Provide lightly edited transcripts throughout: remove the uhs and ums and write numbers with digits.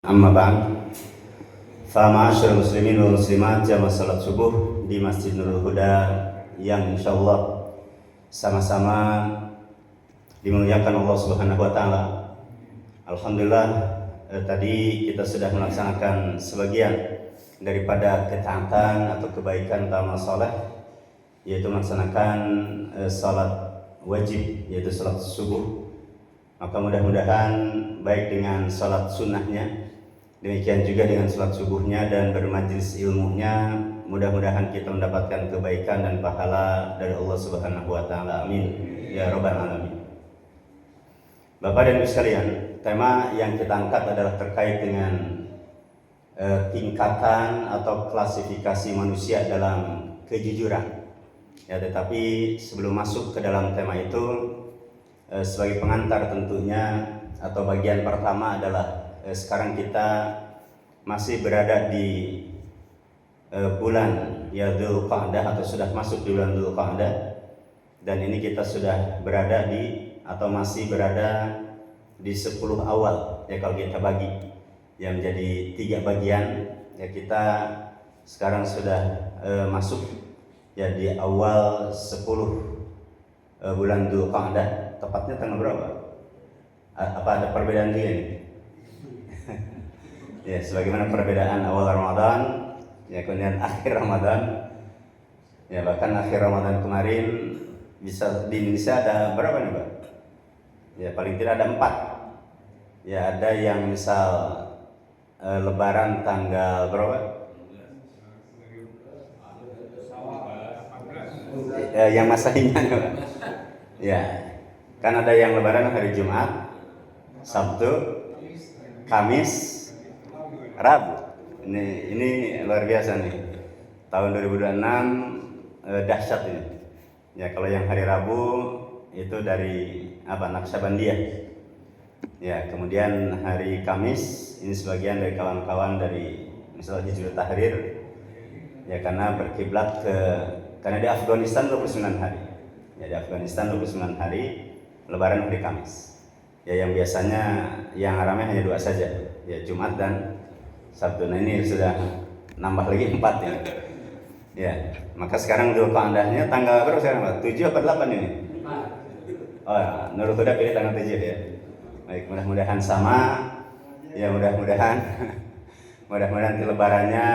Amma ba'd. Fa ma'asyiral muslimin wal muslimat, jamaah salat subuh di Masjid Nurul Huda yang insyaallah sama-sama dimuliakan Allah Subhanahu wa taala. Alhamdulillah, tadi kita sudah melaksanakan sebagian daripada ketaatan atau kebaikan utama salat, yaitu melaksanakan salat wajib, yaitu salat subuh. Maka mudah-mudahan baik dengan salat sunnahnya, demikian juga dengan salat subuhnya dan bermajlis ilmunya, mudah-mudahan kita mendapatkan kebaikan dan pahala dari Allah Subhanahu wa taala. Amin ya rabbal alamin. Bapak dan Ibu sekalian, tema yang kita angkat adalah terkait dengan tingkatan atau klasifikasi manusia dalam kejujuran. Ya, tetapi sebelum masuk ke dalam tema itu, sebagai pengantar tentunya, atau bagian pertama adalah sekarang kita masih berada di bulan Dzulqa'dah atau sudah masuk di bulan Dzulqa'dah, dan ini kita sudah berada di atau masih berada di 10 awal ya, kalau kita bagi yang menjadi 3 bagian ya, kita sekarang sudah masuk ya di awal 10 bulan Dzulqa'dah. Tepatnya tanggal berapa? Apa ada perbedaan juga nih? Ya, sebagaimana perbedaan awal Ramadan, ya kemudian akhir Ramadan, ya bahkan akhir Ramadan kemarin bisa di Indonesia ada berapa nih, Pak? Ya paling tidak ada 4. Ya ada yang misal Lebaran tanggal berapa? Yang masahinya, Pak. Ya. Kan ada yang Lebaran hari Jumat, Sabtu, Kamis, Rabu. Ini luar biasa nih. Tahun 2026 dahsyat ini. Ya, kalau yang hari Rabu itu dari Naqsyabandiyah. Ya, kemudian hari Kamis ini sebagian dari kawan-kawan dari misalnya Hizbut Tahrir. Ya, karena berkiblat karena di Afghanistan 29 hari. Ya, di Afghanistan 29 hari. Lebaran hari Kamis. Ya, yang biasanya yang ramai hanya 2 saja, ya Jumat dan Sabtu. Nah, ini sudah nambah lagi 4 ya. Ya, maka sekarang Dzulqa'dahnya tanggal berapa sekarang, Pak? 7 atau 8 ini? 4. Oh, ya, Nurul Huda pilih tanggal 7 ya. Baik, mudah-mudahan sama. Ya, mudah-mudahan nanti lebarannya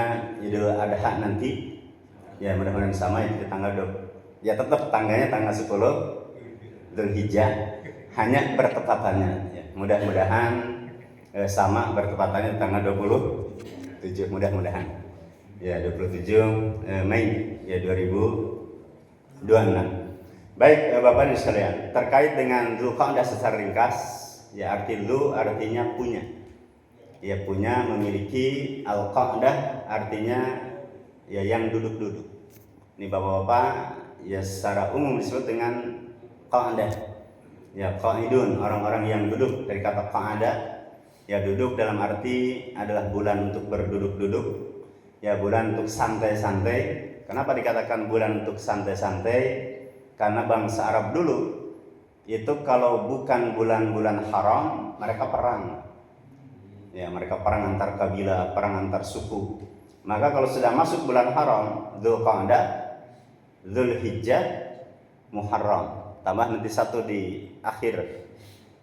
Idul Adha nanti. Ya, mudah-mudahan sama itu tanggal 20. Ya, tetap tanggalnya tanggal 10 Dzulhijjah, hanya bertepatannya ya. Mudah-mudahan sama bertepatannya tanggal 27, mudah-mudahan ya 27 Mei ya 2026. Baik, Bapak dan sekalian, terkait dengan Dzulqa'dah secara ringkas, ya artinya punya. Ya, punya, memiliki. Al-Qa'dah artinya ya yang duduk-duduk. Ini Bapak-bapak ya secara umum disebut dengan Qa'dah. Ya, qa'idun, orang-orang yang duduk, dari kata qa'ada. Ya, duduk dalam arti adalah bulan untuk berduduk-duduk. Ya, bulan untuk santai-santai. Kenapa dikatakan bulan untuk santai-santai? Karena bangsa Arab dulu itu kalau bukan bulan-bulan haram, mereka perang. Ya, mereka perang antar kabilah, perang antar suku. Maka kalau sudah masuk bulan haram, Dzulqa'dah, Dzulhijjah, Muharram, tambah nanti 1 di akhir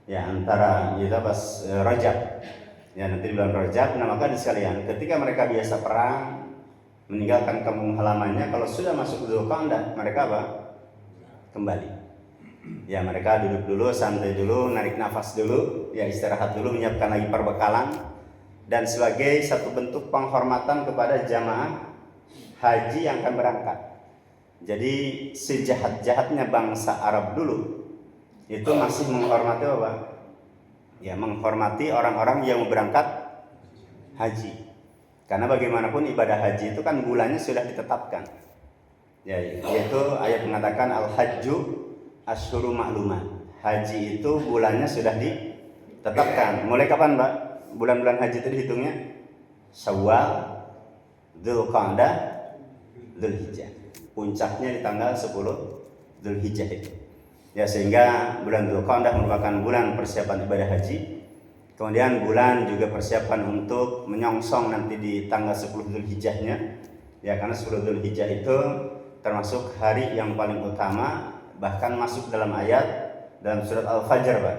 ya, antara kita pas Rajab ya, nanti di bulan Rajab. Nah, maka sekalian, ketika mereka biasa perang meninggalkan kampung halamannya, kalau sudah masuk Dzulqa'dah mereka kembali ya, mereka duduk dulu, santai dulu, narik nafas dulu ya, istirahat dulu, menyiapkan lagi perbekalan, dan sebagai satu bentuk penghormatan kepada jamaah haji yang akan berangkat. Jadi sejahat-jahatnya bangsa Arab dulu itu masih menghormati apa? Ya, menghormati orang-orang yang berangkat haji. Karena bagaimanapun ibadah haji itu kan bulannya sudah ditetapkan. Ya, yaitu ayat mengatakan al-hajju asyhuru ma'lumat. Haji itu bulannya sudah ditetapkan. Mulai kapan, Pak? Bulan-bulan haji itu dihitungnya Syawal, Dzulqa'dah, Dzulhijjah. Puncaknya di tanggal 10 Dzulhijjah itu. Ya, sehingga bulan Dzulqa'dah merupakan bulan persiapan ibadah haji. Kemudian bulan juga persiapan untuk menyongsong nanti di tanggal 10 Dzulhijjahnya. Ya, karena 10 Dzulhijjah itu termasuk hari yang paling utama, bahkan masuk dalam ayat dalam surat Al-Fajr, Pak.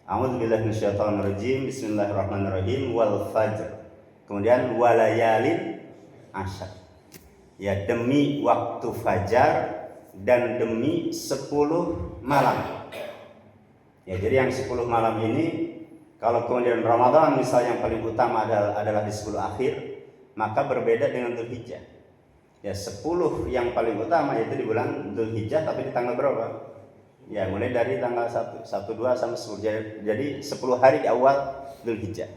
A'udzubillahi minasyaitonirrajim. Bismillahirrahmanirrahim. Wal fajr. Kemudian walayalin asyar. Ya, demi waktu fajar dan demi 10 malam. Ya, jadi yang 10 malam ini, kalau kemudian Ramadan misalnya yang paling utama adalah di 10 akhir, maka berbeda dengan Dzulhijjah. Ya, 10 yang paling utama yaitu di bulan Dzulhijjah, tapi di tanggal berapa? Ya, mulai dari tanggal 1, 1, 2 sampai 10. Jadi 10 hari di awal Dzulhijjah.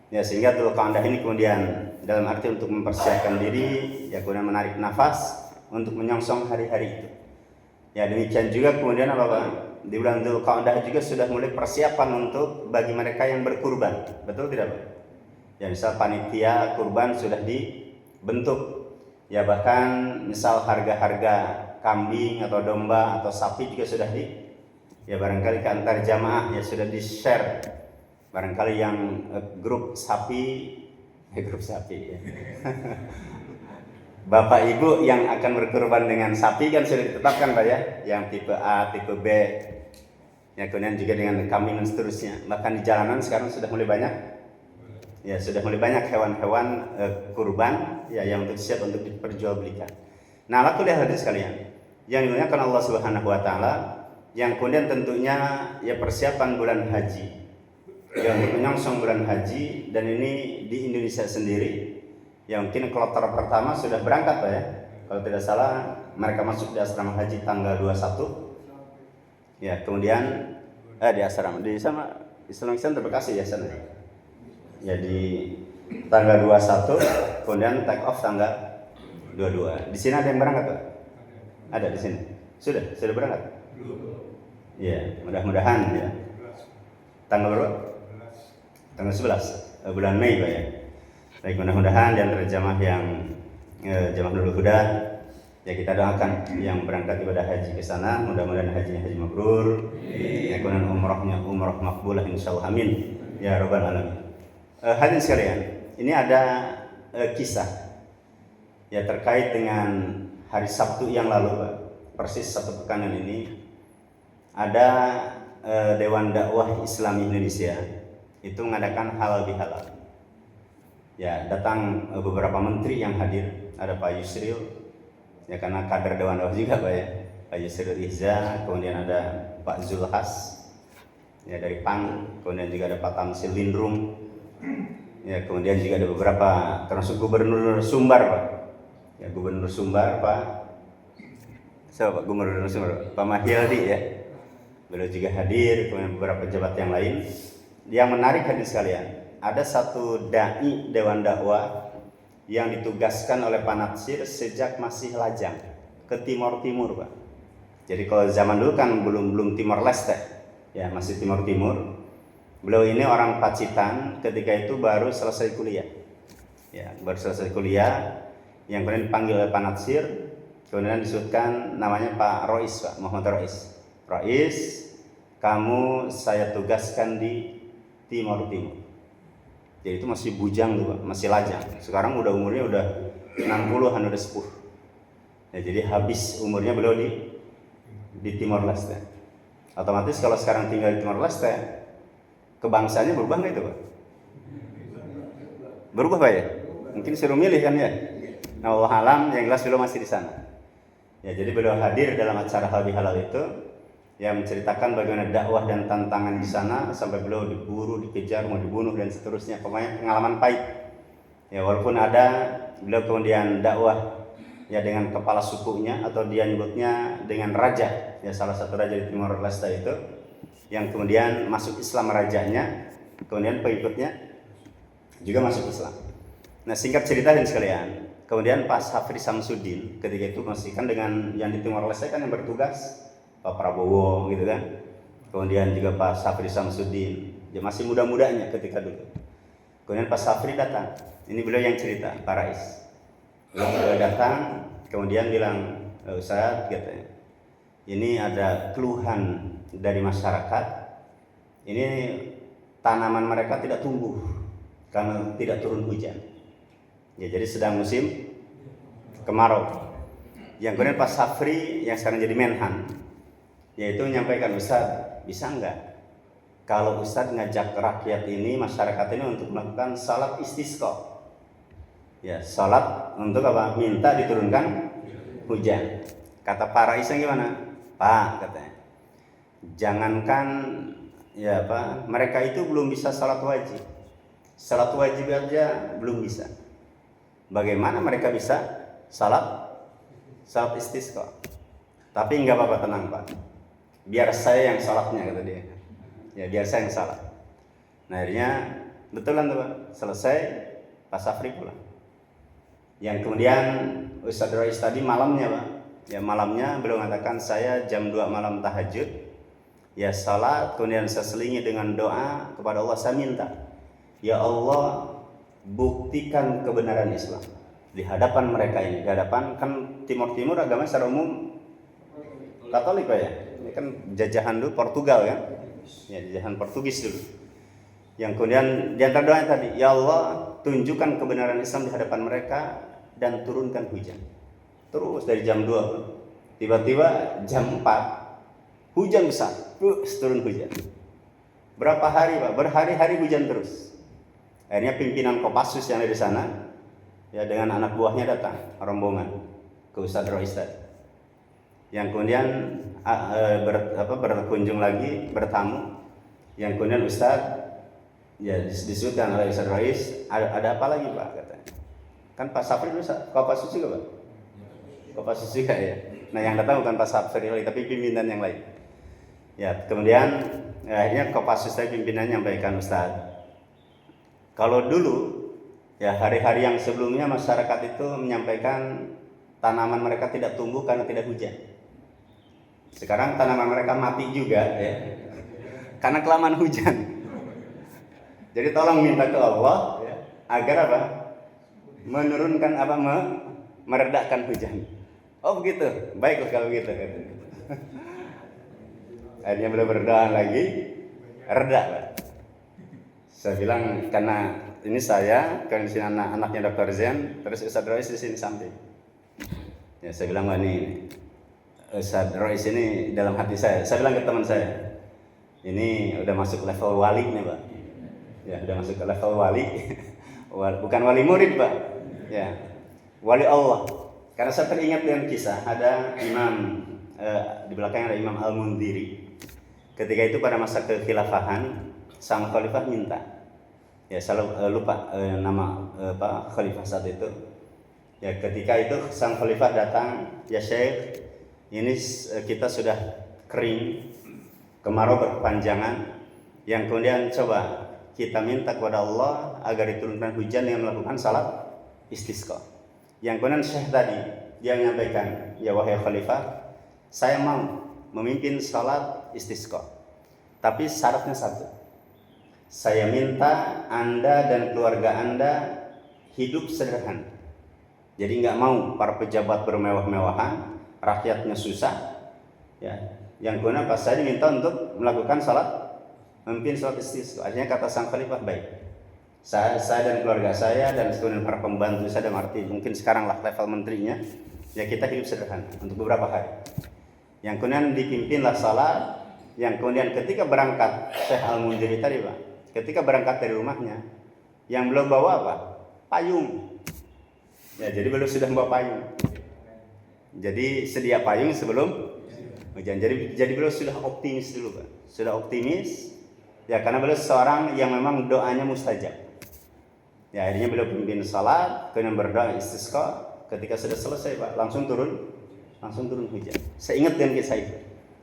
Ya, sehingga Dzulqa'dah ini kemudian dalam arti untuk mempersiapkan diri, ya kemudian menarik nafas untuk menyongsong hari-hari itu. Ya, demikian juga kemudian apa Pak? Di bulan Dzulqa'dah juga sudah mulai persiapan untuk bagi mereka yang berkurban. Betul tidak Pak? Ya, misal panitia kurban sudah dibentuk. Ya, bahkan misal harga-harga kambing atau domba atau sapi juga sudah ya barangkali ke antar jamaah ya sudah di-share. Barangkali yang grup sapi ya. Bapak Ibu yang akan berkurban dengan sapi kan sudah ditetapkan Pak ya, yang tipe A, tipe B, ya kemudian juga dengan kambing dan seterusnya. Bahkan di jalanan sekarang sudah mulai banyak, ya sudah mulai banyak hewan-hewan kurban, ya yang untuk siap untuk diperjualbelikan. Nah, laku lihat hadirin sekalian, yang dimuliakan Allah Subhanahu Wa Taala, yang kemudian tentunya ya persiapan bulan haji, ya untuk menyongsong bulan haji, dan ini di Indonesia sendiri. Ya mungkin kloter pertama sudah berangkat Pak ya. Kalau tidak salah mereka masuk di asrama haji tanggal 21. Ya, kemudian di asrama di sama Islamic Center Bekasi ya sana. Ya di tanggal 21, kemudian take off tanggal 22. Di sini ada yang berangkat Pak? Ada di sini. Sudah berangkat? Ya, mudah-mudahan ya. Tanggal berapa? Tanggal 11 bulan Mei Pak ya. Baik, mudah-mudahan di antara jamaah yang jamaah Nurul Huda, ya kita doakan yang berangkat ibadah haji ke sana, mudah-mudahan hajinya haji mabrur, ya kemudian umrahnya umrah makbulah insyaallah, amin ya rabbal alamin. Hadirin sekalian, ini ada kisah ya terkait dengan hari Sabtu yang lalu Pak, persis satu pekan ini ada Dewan Dakwah Islam Indonesia itu mengadakan halal bihalal. Ya, datang beberapa menteri yang hadir, ada Pak Yusril, ya karena kader Dewan Dakwah juga Pak ya, Pak Yusril Ihza, kemudian ada Pak Zulhas, ya dari PAN, kemudian juga ada Pak Tamsil Lindrung, ya kemudian juga ada beberapa termasuk Gubernur Sumbar Pak, ya Gubernur Sumbar Pak, siapa Pak Gubernur Sumbar? Pak Mahyildi ya, beliau juga hadir, kemudian beberapa pejabat yang lain. Yang menarik hadirin sekalian, ada satu dai Dewan Dakwah yang ditugaskan oleh Pak Natsir sejak masih lajang ke Timur Pak. Jadi kalau zaman dulu kan belum Timor Leste, ya masih Timur. Beliau ini orang Pacitan, ketika itu baru selesai kuliah. Ya, baru selesai kuliah, yang kemudian dipanggil oleh Pak Natsir, kemudian disebutkan namanya Pak Rois, Pak Muhammad Rois. Rois, kamu saya tugaskan di Timur. Jadi itu masih bujang tuh Pak, masih lajang. Sekarang udah umurnya udah 60-an, udah sepuh. Ya, jadi habis umurnya beliau di Timor Leste. Otomatis kalau sekarang tinggal di Timor Leste, kebangsanya berubah nggak itu Pak? Berubah Pak ya? Mungkin suruh milih kan ya? Nah, Allah alam, yang jelas beliau masih di sana. Ya, jadi beliau hadir dalam acara halal bihalal itu, yang menceritakan bagaimana dakwah dan tantangan di sana sampai beliau diburu, dikejar, mau dibunuh dan seterusnya. Pokoknya pengalaman pahit. Ya, walaupun ada beliau kemudian dakwah ya dengan kepala sukunya, atau dia nyebutnya dengan raja, ya salah satu raja di Timor Leste itu, yang kemudian masuk Islam rajanya, kemudian pengikutnya juga masuk Islam. Nah, singkat cerita dan sekalian, kemudian Pak Safri Samsudin ketika itu masih kan dengan yang di Timor Leste kan yang bertugas Pak Prabowo gitu kan, kemudian juga Pak Safri Samsudin, dia masih muda-mudanya ketika dulu. Kemudian Pak Safri datang, ini beliau yang cerita, Pak Rais. Beliau datang, kemudian bilang, Ustaz, katanya, ini ada keluhan dari masyarakat. Ini tanaman mereka tidak tumbuh karena tidak turun hujan. Ya, jadi sedang musim kemarau. Yang kemudian Pak Safri yang sekarang jadi Menhan, yaitu menyampaikan, Ustaz, bisa enggak kalau Ustaz ngajak rakyat ini, masyarakat ini untuk melakukan salat istisqa? Ya, salat untuk apa? Minta diturunkan hujan. Kata Pak Raisnya gimana? Pak, katanya, jangankan ya Pak, mereka itu belum bisa salat wajib. Salat wajib aja belum bisa. Bagaimana mereka bisa salat istisqa? Tapi enggak apa-apa, tenang Pak. Biar saya yang salatnya, kata dia. Ya, biar saya yang salat. Nah, akhirnya betulan tuh Pak. Selesai, Pak Safri pulang. Yang kemudian Ustadz Rais tadi malamnya Pak. Ya, malamnya beliau mengatakan, saya jam 2 malam tahajud. Ya, salat, kemudian saya selingi dengan doa kepada Allah, saya minta, ya Allah, buktikan kebenaran Islam di hadapan mereka ini. Di hadapan, kan Timur agama secara umum Katolik Pak ya. Ini kan jajahan dulu Portugal kan. Ya, jajahan Portugis dulu. Yang kemudian di antara doanya tadi, ya Allah, tunjukkan kebenaran Islam di hadapan mereka dan turunkan hujan. Terus dari jam 2, tiba-tiba jam 4 hujan besar, terus turun hujan. Berapa hari Pak? Berhari-hari hujan terus. Akhirnya pimpinan Kopassus yang ada di sana, ya dengan anak buahnya datang rombongan ke Ustadz Rais tadi. Yang kemudian berkunjung lagi, bertamu. Yang kemudian Ustadz, ya disebutkan oleh Ustadz Rais, ada apa lagi Pak, katanya. Kan Pak Safri dulu Kopassus juga Pak. Kopassus juga ya. Nah, yang datang bukan Pak Safri lagi, tapi pimpinan yang lain. Ya, kemudian akhirnya Kopassus tadi pimpinannya menyampaikan, Ustadz, kalau dulu ya hari-hari yang sebelumnya masyarakat itu menyampaikan tanaman mereka tidak tumbuh karena tidak hujan. Sekarang tanaman mereka mati juga ya, karena kelamaan hujan. Jadi tolong minta ke Allah ya, agar apa? Menurunkan apa? Meredakan hujan. Oh begitu, baiklah kalau gitu. Akhirnya beliau berdoa lagi, reda Pak. Saya bilang, karena ini saya, kan di sini anak-anaknya Dr. Zen, terus Ustadz Rois di sini samping. Ya, saya bilang, wah ini Ustadz Rois ini dalam hati saya. Saya bilang ke teman saya, ini udah masuk level wali nih Pak. Ya, udah masuk ke level wali. Bukan wali murid Pak. Ya, wali Allah. Karena saya teringat dengan kisah, ada imam, di belakang ada Imam Al-Mundhiri. Ketika itu pada masa kekhilafahan, sang khalifah minta, ya saya lupa nama Pak Khalifah saat itu. Ya, ketika itu sang khalifah datang, ya Syekh, ini kita sudah kering, kemarau berkepanjangan, yang kemudian coba kita minta kepada Allah agar diturunkan hujan dengan melakukan salat istisqa. Yang kemudian Syekh tadi dia menyampaikan, ya wahai khalifah, saya mau memimpin salat istisqa, tapi syaratnya satu. Saya minta Anda dan keluarga Anda hidup sederhana. Jadi nggak mau para pejabat bermewah-mewahan, rakyatnya susah. Ya, yang guna pas saya diminta untuk melakukan salat, memimpin salat istisqa. Akhirnya kata sang khalifah, baik. Saya dan keluarga saya dan kemudian para pembantu saya, dalam arti mungkin sekarang lah level menterinya, ya kita hidup sederhana untuk beberapa hari. Yang kemudian dipimpinlah salat. Yang kemudian ketika berangkat, Syekh Al-Mundhiri tadi Pak, ketika berangkat dari rumahnya, yang beliau bawa apa? Payung. Ya, jadi beliau sudah membawa payung. Jadi sedia payung sebelum hujan. Jadi beliau sudah optimis dulu Pak. Sudah optimis. Ya, karena beliau seorang yang memang doanya mustajab. Ya, akhirnya beliau pimpin salat, kemudian berdoa istisqa. Ketika sudah selesai Pak, langsung turun hujan. Saya ingat dengan kisah itu.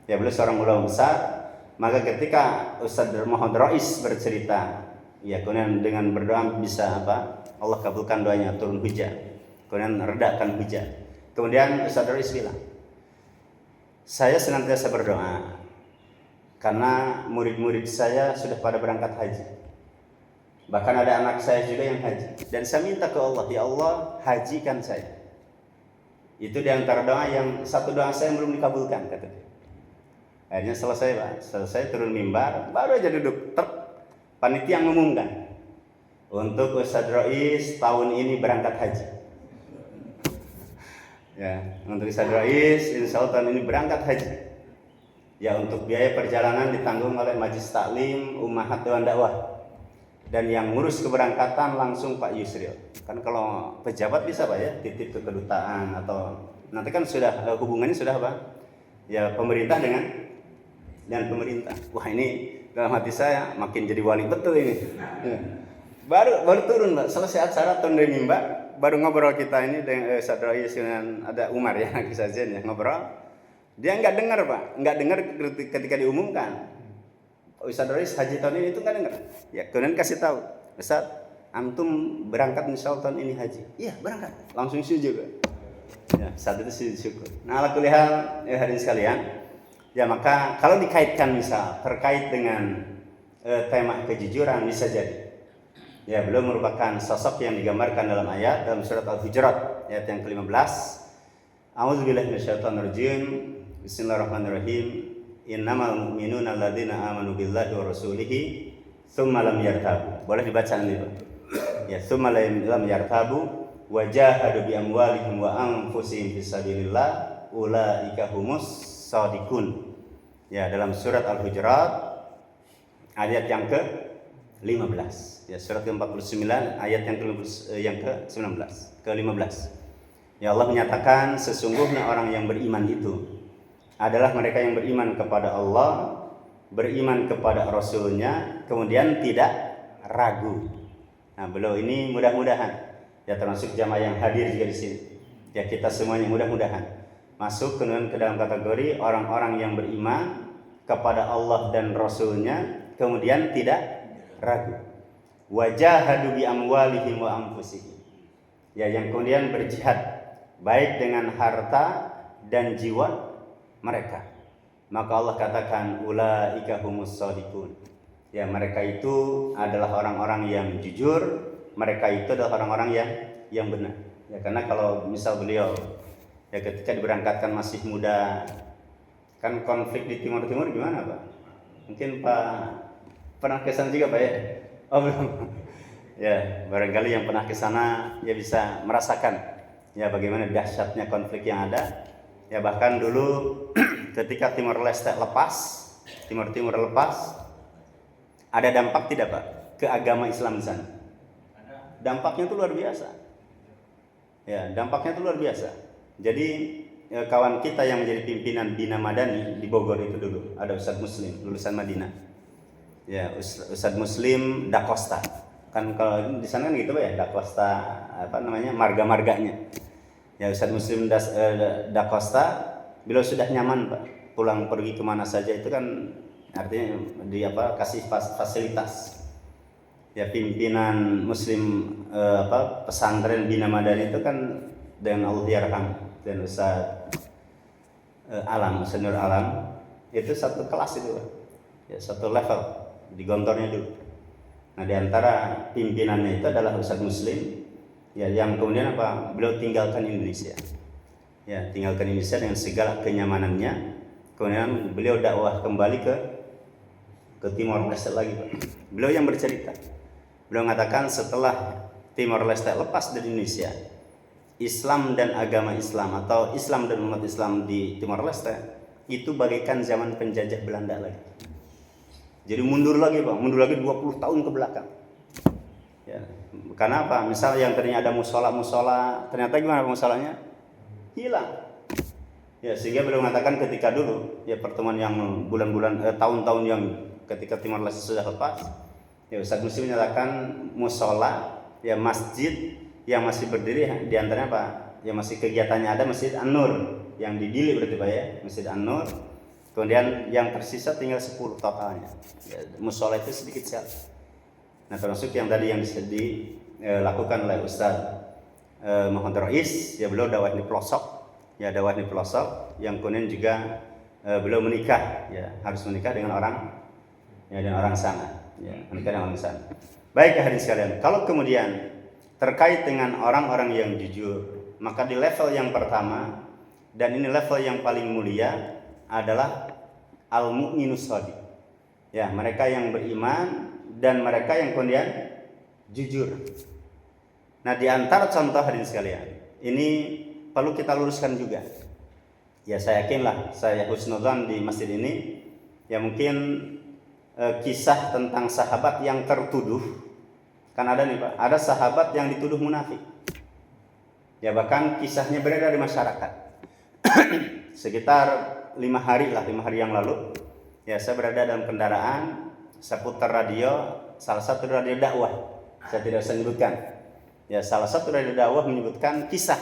Ya, beliau seorang ulama besar. Maka ketika Ustadz Muhammad Rais bercerita, ya kemudian dengan berdoa bisa apa? Allah kabulkan doanya, turun hujan. Kemudian redakan hujan. Kemudian Ustadz Rais bilang, saya senantiasa berdoa karena murid-murid saya sudah pada berangkat haji. Bahkan ada anak saya juga yang haji. Dan saya minta ke Allah, ya Allah, hajikan saya. Itu di antara doa yang, satu doa saya yang belum dikabulkan, kata dia. Akhirnya selesai Pak, selesai turun mimbar, baru aja duduk, panitia mengumumkan untuk Ustadz Rois tahun ini berangkat haji. Ya, untuk Ustadz Rois insya Allah tahun ini berangkat haji. Ya, untuk biaya perjalanan ditanggung oleh Majelis Taklim Ummahat Dewan Dakwah. Dan yang ngurus keberangkatan langsung Pak Yusril. Kan kalau pejabat bisa Pak ya, titip ke kedutaan atau nanti kan sudah hubungannya sudah apa? Ya pemerintah dengan pemerintah. Wah ini dalam hati saya makin jadi wali betul ini. Ya. Baru turun Mbak, selesai acara turun dari mimbar, baru ngobrol kita ini dengan Ustadz Rois dengan ada Umar ya, kisah Zen ya ngobrol. Dia nggak dengar Pak, nggak dengar ketika diumumkan. Ustadz Rois haji tahun ini itu nggak dengar. Ya kemudian kasih tahu, Ustadz, antum berangkat insya Allah tahun ini haji. Iya berangkat, langsung setuju Pak. Ya saat itu syukur. Nah ala kulli hal ya hadirin sekalian, ya maka kalau dikaitkan misal terkait dengan tema kejujuran bisa jadi. Ya beliau merupakan sosok yang digambarkan dalam ayat dalam surat Al-Hujurat ayat yang ke-15. A'udzubillahi minasyaitonirrajim. Bismillahirrahmanirrahim. Innamal mu'minuna alladzina amanu billahi wa rasulihi tsumma lam yartabu. Boleh dibaca ini Pak. Ya, tsumma lam yartabu wa jahadu bi amwalihim wa anfusihim fisabilillah ulaika humus shadiqun. Ya, dalam surat Al-Hujurat ayat yang ke-15. Ya, surat ke-49 ayat yang ke-19, ke-15. Ya Allah menyatakan sesungguhnya orang yang beriman itu adalah mereka yang beriman kepada Allah, beriman kepada Rasul-Nya, kemudian tidak ragu. Nah, beliau ini mudah-mudahan ya termasuk jamaah yang hadir juga di sini. Ya kita semuanya mudah-mudahan masuk ke dalam kategori orang-orang yang beriman kepada Allah dan Rasul-Nya, kemudian tidak ragu. Wajahadu bi amwalihim wa anfusihim. Ya yang kemudian berjihad baik dengan harta dan jiwa mereka. Maka Allah katakan ulaika humus shadiqun. Ya mereka itu adalah orang-orang yang jujur, mereka itu adalah orang-orang yang benar. Ya karena kalau misal beliau ya ketika diberangkatkan masih muda, kan konflik di Timur gimana Pak? Mungkin Pak pernah ke sana juga Pak ya? Oh belum. Ya barangkali yang pernah ke sana ya bisa merasakan ya bagaimana dahsyatnya konflik yang ada. Ya bahkan dulu ketika Timor Leste lepas, Timur lepas, ada dampak tidak Pak ke agama Islam di sana? Dampaknya itu luar biasa. Ya dampaknya itu luar biasa. Jadi kawan kita yang menjadi pimpinan Bina Madani di Bogor itu dulu ada Ustadz Muslim lulusan Madinah. Ya Ustadz Muslim Da Costa. Kan kalau di sana kan gitu Pak ya, Da Costa apa namanya marga-marganya. Ya Ustadz Muslim Da Costa, beliau sudah nyaman Pak, pulang pergi kemana saja itu kan artinya di kasih fasilitas. Ya pimpinan Muslim pesantren Bina Madani itu kan dengan Allah yarham dan Ustadz Alam, Senior Alam itu satu kelas itu Pak. Ya satu level di gontornya dulu. Nah di antara pimpinannya itu adalah Ustadz Muslim. Ya, yang kemudian beliau tinggalkan Indonesia. Ya, tinggalkan Indonesia dengan segala kenyamanannya. Kemudian beliau dakwah kembali ke Timor Leste lagi, Pak. Beliau yang bercerita. Beliau mengatakan setelah Timor Leste lepas dari Indonesia, Islam dan agama Islam atau Islam dan umat Islam di Timor Leste itu bagaikan zaman penjajah Belanda lagi. Jadi mundur lagi, Pak. Mundur lagi 20 tahun ke belakang. Ya, karena apa? Misal yang tadinya ada musola, ternyata gimana musolanya? Hilang. Ya, sehingga beliau mengatakan ketika dulu ya pertemuan yang bulan-bulan tahun-tahun yang ketika Timor Leste sudah lepas, ya Ustadz Muslim menyatakan musola, ya masjid yang masih berdiri di antaranya apa? Yang masih kegiatannya ada Masjid An-Nur yang di Dili berarti Pak ya, Masjid An-Nur. Kemudian yang tersisa tinggal 10 totalnya. Ya, musola itu sedikit sekali. Nah termasuk yang tadi yang bisa dilakukan oleh Ustadz Muhammad Rois, ya beliau dakwah di pelosok, ya dakwah di pelosok, yang kemudian juga beliau menikah, ya harus menikah dengan orang, ya dengan orang sana, ya menikah dengan orang sana. Baik hadirin sekalian, kalau kemudian terkait dengan orang-orang yang jujur, maka di level yang pertama dan ini level yang paling mulia adalah al-mu'minus shadiq. Ya mereka yang beriman dan mereka yang kemudian jujur. Nah, di antara contoh hadirin sekalian, ini perlu kita luruskan juga. Ya, saya yakinlah, saya husnudzan di masjid ini, ya mungkin kisah tentang sahabat yang tertuduh, kan ada nih Pak, ada sahabat yang dituduh munafik. Ya, bahkan kisahnya beredar di masyarakat. Sekitar 5 hari yang lalu, ya saya berada dalam kendaraan, saya putar radio, salah satu radio dakwah, saya tidak usah menyebutkan. Ya, salah satu radio dakwah menyebutkan kisah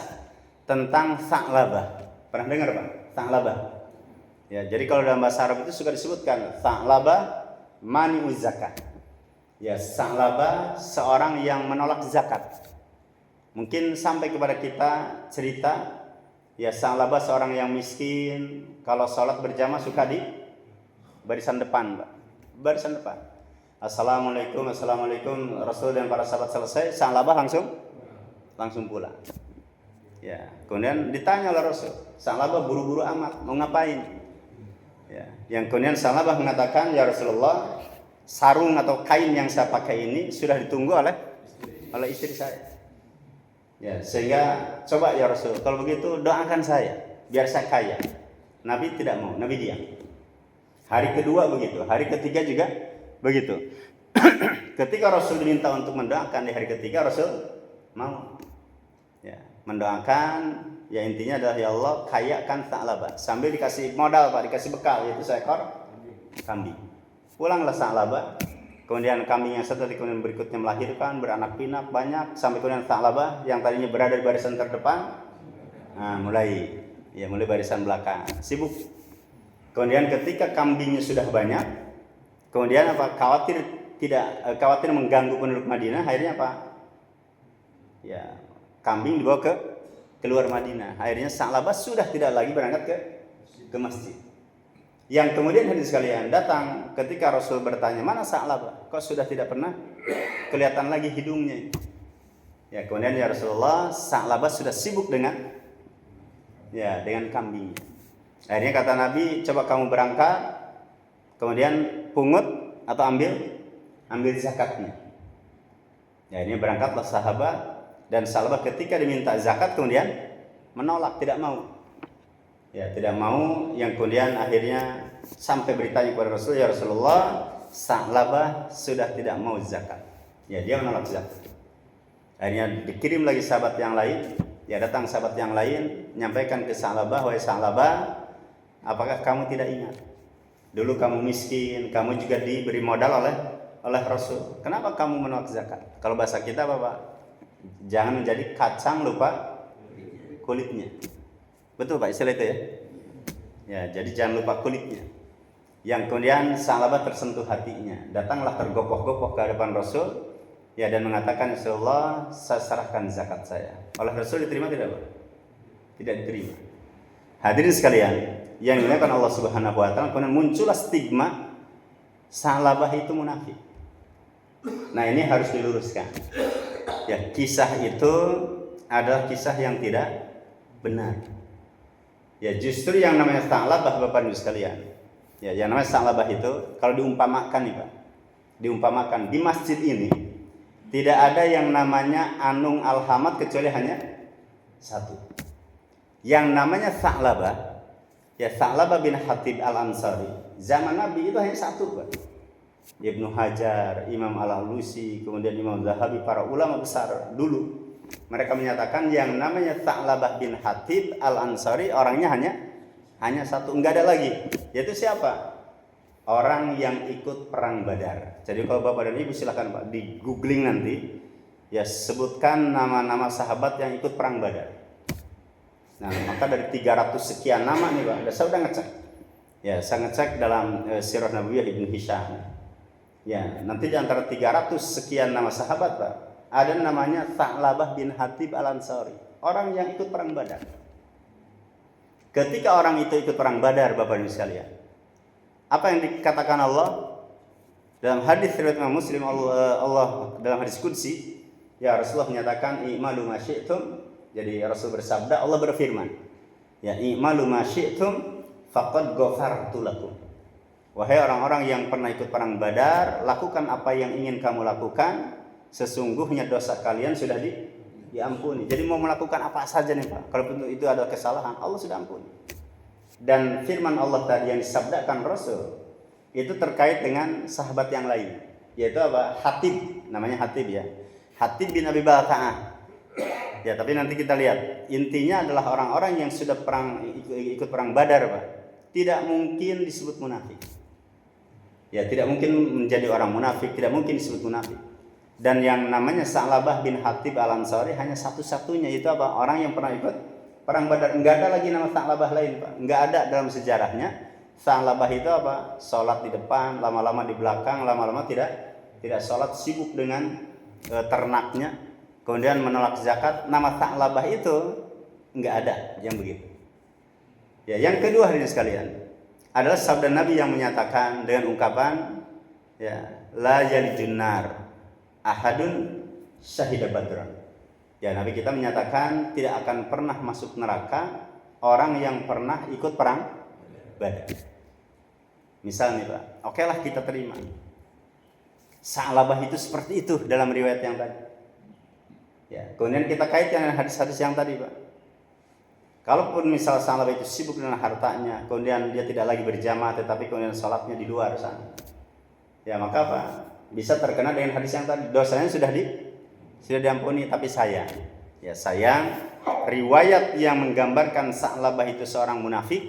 tentang Tha'labah. Pernah dengar Pak? Tha'labah. Ya, jadi kalau dalam bahasa Arab itu suka disebutkan Tha'labah mani'uz zakat. Ya, Tha'labah seorang yang menolak zakat. Mungkin sampai kepada kita cerita, ya Tha'labah seorang yang miskin, kalau sholat berjamaah suka di barisan depan, Pak. Barisan depan. Assalamualaikum, assalamualaikum. Rasul dan para sahabat selesai, Tha'labah langsung pulang. Ya, kemudian ditanya oleh Rasul, Tha'labah buru-buru amat, mau ngapain? Ya, yang kemudian Tha'labah mengatakan, ya Rasulullah, sarung atau kain yang saya pakai ini sudah ditunggu oleh istri saya. Ya, sehingga coba ya Rasul, kalau begitu doakan saya biar saya kaya. Nabi tidak mau, Nabi diam. Hari kedua begitu, hari ketiga juga begitu. Ketika Rasul diminta untuk mendoakan di hari ketiga, Rasul mau. Ya, mendoakan, ya intinya adalah ya Allah kayakan Tha'labah. Sambil dikasih modal Pak, dikasih bekal, yaitu seekor kambing. Pulanglah Tha'labah. Kemudian kambing yang satu kemudian berikutnya melahirkan, beranak pinak banyak, sampai kemudian Tha'labah yang tadinya berada di barisan terdepan, mulai barisan belakang, sibuk. Kemudian ketika kambingnya sudah banyak, kemudian khawatir mengganggu penduduk Madinah, akhirnya apa? Ya, kambing dibawa keluar Madinah. Akhirnya Tha'labah sudah tidak lagi berangkat ke masjid. Yang kemudian hadirin sekalian datang ketika Rasul bertanya, mana Tha'labah? Kok sudah tidak pernah kelihatan lagi hidungnya? Ya, kemudian ya Rasulullah, Tha'labah sudah sibuk dengan kambingnya. Akhirnya kata Nabi, coba kamu berangkat, kemudian pungut atau ambil zakatnya. Ya, ini berangkatlah sahabat, dan Tha'labah ketika diminta zakat kemudian menolak, tidak mau. Ya, tidak mau, yang kemudian akhirnya sampai beritanya kepada Rasul, ya Rasulullah, Tha'labah sudah tidak mau zakat. Ya, dia menolak zakat. Akhirnya dikirim lagi sahabat yang lain, ya datang sahabat yang lain menyampaikan ke Tha'labah, wahai Tha'labah, apakah kamu tidak ingat? Dulu kamu miskin, kamu juga diberi modal oleh Rasul. Kenapa kamu menolak zakat? Kalau bahasa kita apa Pak? Jangan menjadi kacang lupa kulitnya. Betul Pak istilah itu ya? Ya, jadi jangan lupa kulitnya. Yang kemudian Tha'labah tersentuh hatinya, datanglah tergopoh-gopoh ke hadapan Rasul, ya, dan mengatakan, Rasulullah, saya serahkan zakat saya. Oleh Rasul diterima tidak Pak? Tidak diterima. Hadirin sekalian, yang dimuliakan Allah Subhanahu wa taala, kemudian muncullah stigma Tha'labah itu munafik. Nah, ini harus diluruskan. Ya, kisah itu adalah kisah yang tidak benar. Ya, justru yang namanya Tha'labah Bapak Ibu sekalian. Ya, yang namanya Tha'labah itu kalau diumpamakan nih Pak. Diumpamakan di masjid ini tidak ada yang namanya Anung Al-Hamad kecuali hanya satu. Yang namanya Tha'labah, ya Tha'labah bin Hatib Al-Ansari. Zaman Nabi itu hanya satu Pak. Ibnu Hajar, Imam Al-Alusi, kemudian Imam Zahabi, para ulama besar dulu, mereka menyatakan yang namanya Tha'labah bin Hatib Al-Ansari orangnya hanya satu, enggak ada lagi. Yaitu siapa? Orang yang ikut perang Badar. Jadi kalau Bapak dan Ibu silakan Pak di googling nanti, ya sebutkan nama-nama sahabat yang ikut perang Badar. Nah, maka dari 300 sekian nama nih Pak, saya udah ngecek. Ya, saya ngecek dalam Sirah Nabawiyah Ibnu Hisham. Ya, nanti di antara 300 sekian nama sahabat Pak, ada namanya Tha'labah bin Hatib Al-Ansari, orang yang ikut perang Badar. Ketika orang itu ikut perang Badar, Bapak Ibu sekalian, apa yang dikatakan Allah dalam hadis riwayat Imam Muslim, Allah dalam hadis qudsi, ya Rasulullah menyatakan i'malu ma syi'tum. Jadi Rasul bersabda, Allah berfirman, ya i'malu ma syi'tum faqad ghafartu lakum. Wahai orang-orang yang pernah ikut perang Badar, lakukan apa yang ingin kamu lakukan, sesungguhnya dosa kalian sudah diampuni. Jadi mau melakukan apa saja nih Pak, kalau itu ada kesalahan, Allah sudah ampuni. Dan firman Allah tadi yang disabdakan Rasul itu terkait dengan sahabat yang lain, yaitu apa? Hatib, namanya Hatib ya. Hatib bin Abi Balta'ah. Ya, tapi nanti kita lihat. Intinya adalah orang-orang yang sudah ikut perang Badar, Pak. Tidak mungkin disebut munafik. Ya, tidak mungkin menjadi orang munafik, tidak mungkin disebut munafik. Dan yang namanya Sa'labah bin Hatib Al-Ansari hanya satu-satunya, itu apa? Orang yang pernah ikut perang Badar. Enggak ada lagi nama Sa'labah lain, Pak. Enggak ada dalam sejarahnya. Sa'labah itu apa? Salat di depan, lama-lama di belakang, lama-lama tidak salat, sibuk dengan ternaknya, kemudian menolak zakat. Nama Sa'labah itu enggak ada yang begitu. Ya, yang kedua hadirin sekalian, adalah sabda Nabi yang menyatakan dengan ungkapan ya, la yalijun nar ahadun syahida badran. Ya, Nabi kita menyatakan tidak akan pernah masuk neraka orang yang pernah ikut perang Badar. Misalnya Pak, oke lah kita terima. Sa'labah itu seperti itu dalam riwayat yang tadi. Ya, kemudian kita kaitkan dengan hadis-hadis yang tadi, Pak. Kalaupun misal Sa'labah itu sibuk dengan hartanya, kemudian dia tidak lagi berjamaah, tetapi kemudian salatnya di luar sana, ya maka apa? Bisa terkena dengan hadis yang tadi. Dosanya sudah diampuni, tapi sayang, riwayat yang menggambarkan Sa'labah itu seorang munafik,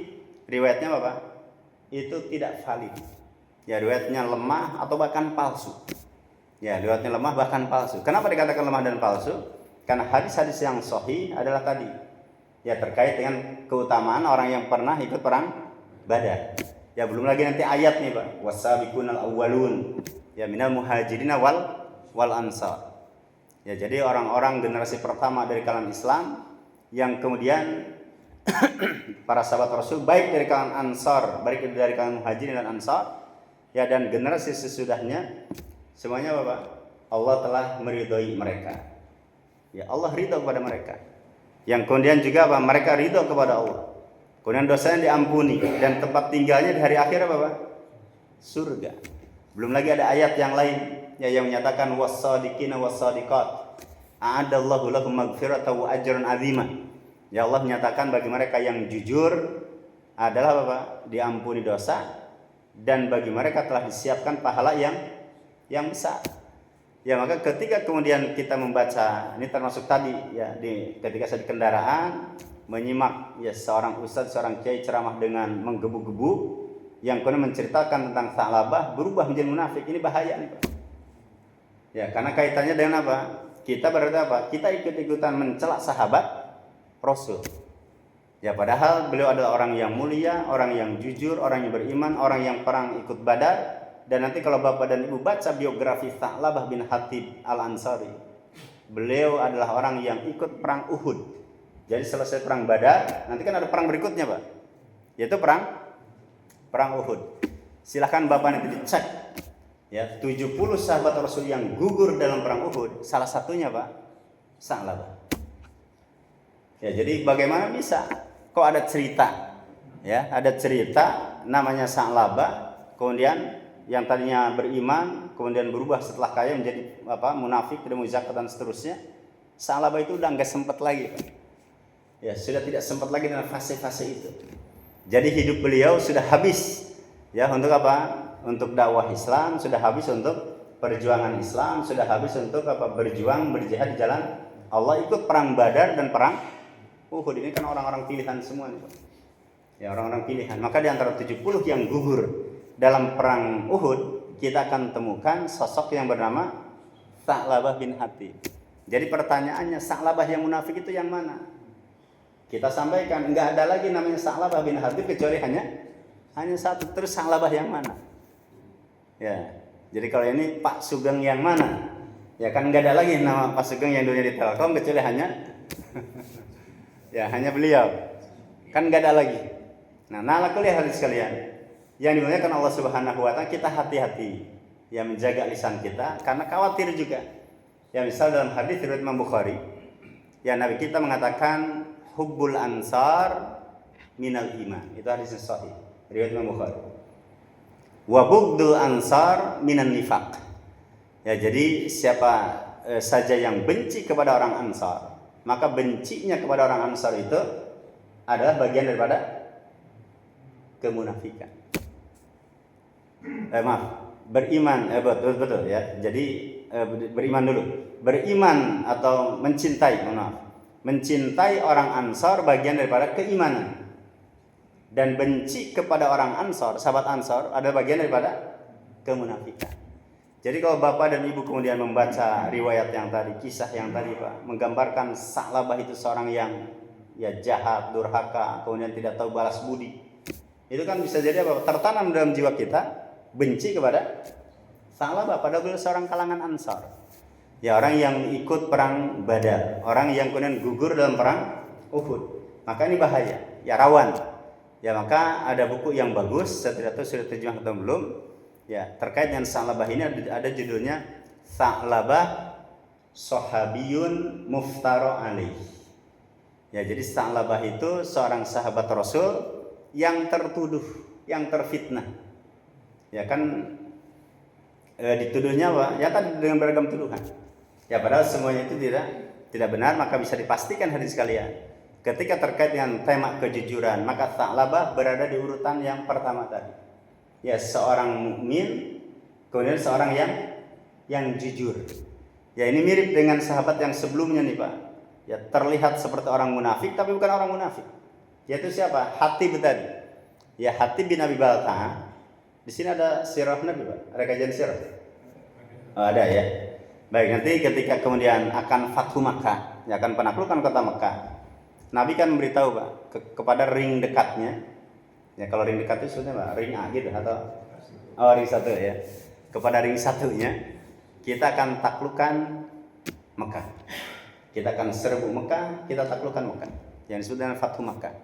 riwayatnya apa? Itu tidak valid. Ya, riwayatnya lemah atau bahkan palsu. Ya, riwayatnya lemah bahkan palsu. Kenapa dikatakan lemah dan palsu? Karena hadis-hadis yang sahih adalah tadi, ya, terkait dengan keutamaan orang yang pernah ikut perang Badar. Ya, belum lagi nanti ayat nih Pak, wasabiqunal awwalun ya minal muhajirin wal ansar. Ya, jadi orang-orang generasi pertama dari kalangan Islam yang kemudian para sahabat Rasul, baik dari kalangan Ansar, baik dari kalangan Muhajirin dan Ansar, ya, dan generasi sesudahnya, semuanya Bapak, Allah telah meridhoi mereka. Ya, Allah ridho kepada mereka. Yang kemudian juga apa? Mereka ridho kepada Allah. Kemudian dosanya diampuni dan tempat tinggalnya di hari akhir apa Pak? Surga. Belum lagi ada ayat yang lain ya, yang menyatakan was-sadiqina was-sadiqat a'adallahu lahum maghfiratan wa ajran 'azima. Ya, Allah menyatakan bagi mereka yang jujur adalah apa? Diampuni dosa, dan bagi mereka telah disiapkan pahala yang besar. Ya, maka ketika kemudian kita membaca ini, termasuk tadi ya, ketika saya di kendaraan menyimak ya seorang ustadz, seorang kiai ceramah dengan menggebu-gebu, yang kemudian menceritakan tentang Sa'labah berubah menjadi munafik, ini bahaya nih Pak. Ya, karena kaitannya dengan apa? Kita berarti apa? Kita ikut-ikutan mencela sahabat Rasul. Ya, padahal beliau adalah orang yang mulia, orang yang jujur, orang yang beriman, orang yang perang ikut Badar. Dan nanti kalau Bapak dan Ibu baca biografi Sa'labah bin Hatib Al-Ansari, beliau adalah orang yang ikut perang Uhud. Jadi selesai perang Badar, nanti kan ada perang berikutnya Pak, yaitu perang Uhud. Silahkan Bapak nanti dicek ya, 70 sahabat Rasul yang gugur dalam perang Uhud, salah satunya Pak Sa'labah. Ya, jadi bagaimana bisa kok ada cerita ya, ada cerita namanya Sa'labah, kemudian yang tadinya beriman kemudian berubah setelah kaya menjadi munafik, tidak mau zakat dan seterusnya. Sa'labah itu udah enggak sempat lagi Pak. Ya, sudah tidak sempat lagi dengan fase-fase itu. Jadi hidup beliau sudah habis ya untuk apa? Untuk dakwah Islam, sudah habis untuk perjuangan Islam, sudah habis untuk berjuang berjihad di jalan Allah, ikut perang Badar dan perang Uhud. Ini kan orang-orang pilihan semua nih Pak. Ya, orang-orang pilihan. Maka di antara 70 yang gugur dalam perang Uhud, kita akan temukan sosok yang bernama Sa'labah bin Hatib. Jadi pertanyaannya, Sa'labah yang munafik itu yang mana? Kita sampaikan, enggak ada lagi namanya Sa'labah bin Hatib kecuali hanya satu. Terus Sa'labah yang mana? Ya, jadi kalau ini Pak Sugeng yang mana? Ya kan enggak ada lagi nama Pak Sugeng yang dulunya di Telkom kecuali hanya ya, hanya beliau. Kan enggak ada lagi. Nah, kuliah hadis sekalian yang dimuliakan Allah Subhanahu wa taala, kita hati-hati ya menjaga lisan kita, karena khawatir juga. Ya, misal dalam hadis riwayat Imam Bukhari, ya Nabi kita mengatakan hubbul ansar minal iman. Itu hadis sahih riwayat Imam Bukhari. Wa bughdul ansar minan nifaq. Ya, jadi siapa saja yang benci kepada orang Ansar, maka bencinya kepada orang Ansar itu adalah bagian daripada kemunafikan. Beriman, betul ya. Jadi beriman dulu. Beriman atau mencintai, mencintai orang Ansar bagian daripada keimanan. Dan benci kepada orang Ansar, sahabat Ansar, adalah bagian daripada kemunafikan. Jadi kalau Bapak dan Ibu kemudian membaca riwayat yang tadi, kisah yang tadi Pak, menggambarkan Sa'labah itu seorang yang ya jahat, durhaka, kemudian tidak tahu balas budi. Itu kan bisa jadi apa? Tertanam dalam jiwa kita benci kepada Sa'labah, padahal beliau seorang kalangan Ansar. Ya, orang yang ikut perang Badar, orang yang kemudian gugur dalam perang Uhud. Maka ini bahaya, ya rawan. Ya, maka ada buku yang bagus, saya tidak tahu sudah terjemah atau belum. Ya, terkait dengan Sa'labah ini ada judulnya Sa'labah Sahabiyun Muftara Alaih. Ya, jadi Sa'labah itu seorang sahabat Rasul yang tertuduh, yang terfitnah. Ya kan dituduhnya apa? Ya kan dengan beragam tuduhan. Ya padahal semuanya itu tidak benar, maka bisa dipastikan hadis sekalian. Ketika terkait dengan tema kejujuran, maka Sa'labah berada di urutan yang pertama tadi. Ya, seorang mukmin, kemudian seorang yang jujur. Ya, ini mirip dengan sahabat yang sebelumnya nih Pak. Ya, terlihat seperti orang munafik tapi bukan orang munafik. Yaitu siapa? Hatib tadi. Ya, Hatib bin Abi Balta'a. Di sini ada sirah Nabi Pak. Ada kajian sirah? Oh, ada ya. Baik, nanti ketika kemudian akan Fathu Makkah, ya akan penaklukan kota Makkah. Nabi kan memberitahu Pak kepada ring dekatnya. Ya kalau ring dekat itu sebenarnya ring A gitu atau ring 1 ya. Kepada ring 1-nya kita akan taklukkan Mekah. Kita akan serbu Mekah, kita taklukkan Mekah. Yang disebut dengan Fathu Makkah.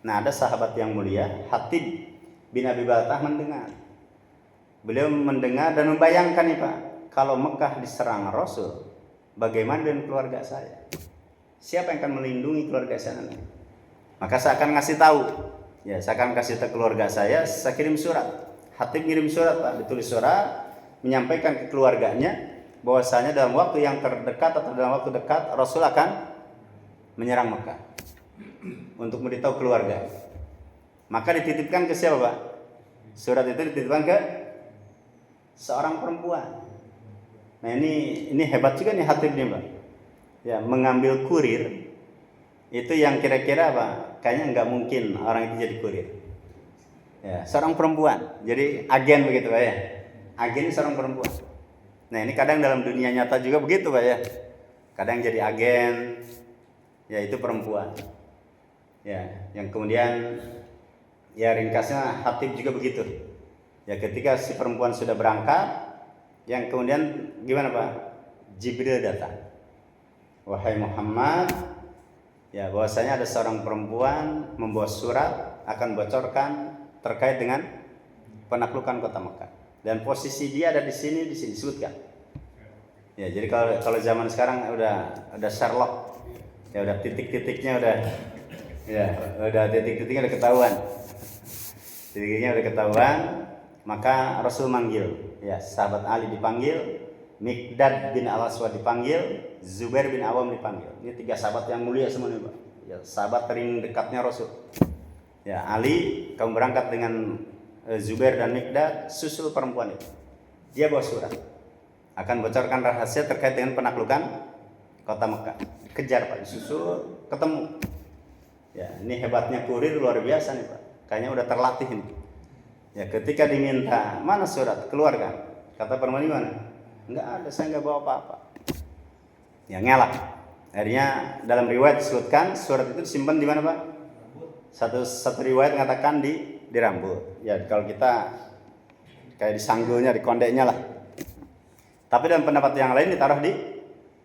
Nah, ada sahabat yang mulia, Hatib bin Abi Balta'a mendengar. Beliau mendengar dan membayangkan nih Pak, kalau Mekah diserang Rasul, bagaimana dengan keluarga saya? Siapa yang akan melindungi keluarga saya nanti? Maka saya akan ngasih tahu. Ya, saya akan kasih ke keluarga saya kirim surat. Hatib ngirim surat Pak, ditulis surat menyampaikan ke keluarganya bahwasanya dalam waktu yang terdekat atau dalam waktu dekat Rasul akan menyerang Mekah. Untuk memberitahu keluarga. Maka dititipkan ke siapa Pak? Surat itu dititipkan ke seorang perempuan. Nah, ini hebat juga nih Hatib nih Pak. Ya, mengambil kurir itu yang kira-kira apa? Kayaknya nggak mungkin orang itu jadi kurir. Ya, seorang perempuan, jadi agen begitu Pak ya. Agen ini seorang perempuan. Nah, ini kadang dalam dunia nyata juga begitu Pak ya. Kadang jadi agen, ya itu perempuan. Ya, yang kemudian ya ringkasnya Hatib juga begitu. Ya, ketika si perempuan sudah berangkat, yang kemudian gimana Pak? Jibril datang. Wahai Muhammad, ya bahwasanya ada seorang perempuan membawa surat akan bocorkan terkait dengan penaklukan kota Mekah. Dan posisi dia ada di sini disebutkan. Ya, jadi kalau zaman sekarang udah Sherlock. Ya udah titik-titiknya udah titik-titiknya udah ketahuan. Titik-titiknya udah ketahuan, maka Rasul manggil. Ya, sahabat Ali dipanggil, Miqdad bin Al-Aswad dipanggil, Zubair bin Awam dipanggil. Ini 3 sahabat yang mulia semuanya Pak. Ya, sahabat ring dekatnya Rasul. Ya, Ali, kamu berangkat dengan Zubair dan Miqdad, susul perempuan itu. Dia bawa surat. Akan bocorkan rahasia terkait dengan penaklukan kota Mekah. Kejar Pak, disusul, ketemu. Ya, ini hebatnya kurir luar biasa nih Pak. Kayaknya udah terlatih ini. Ya, ketika diminta, mana surat? Keluarkan. Kata perempuan ini mana? Enggak ada, saya enggak bawa apa-apa. Ya, ngelak. Akhirnya dalam riwayat disebutkan surat itu disimpan di mana Pak? Satu riwayat mengatakan di rambut. Ya, kalau kita kayak di sanggulnya, di kondeknya lah. Tapi dalam pendapat yang lain ditaruh di,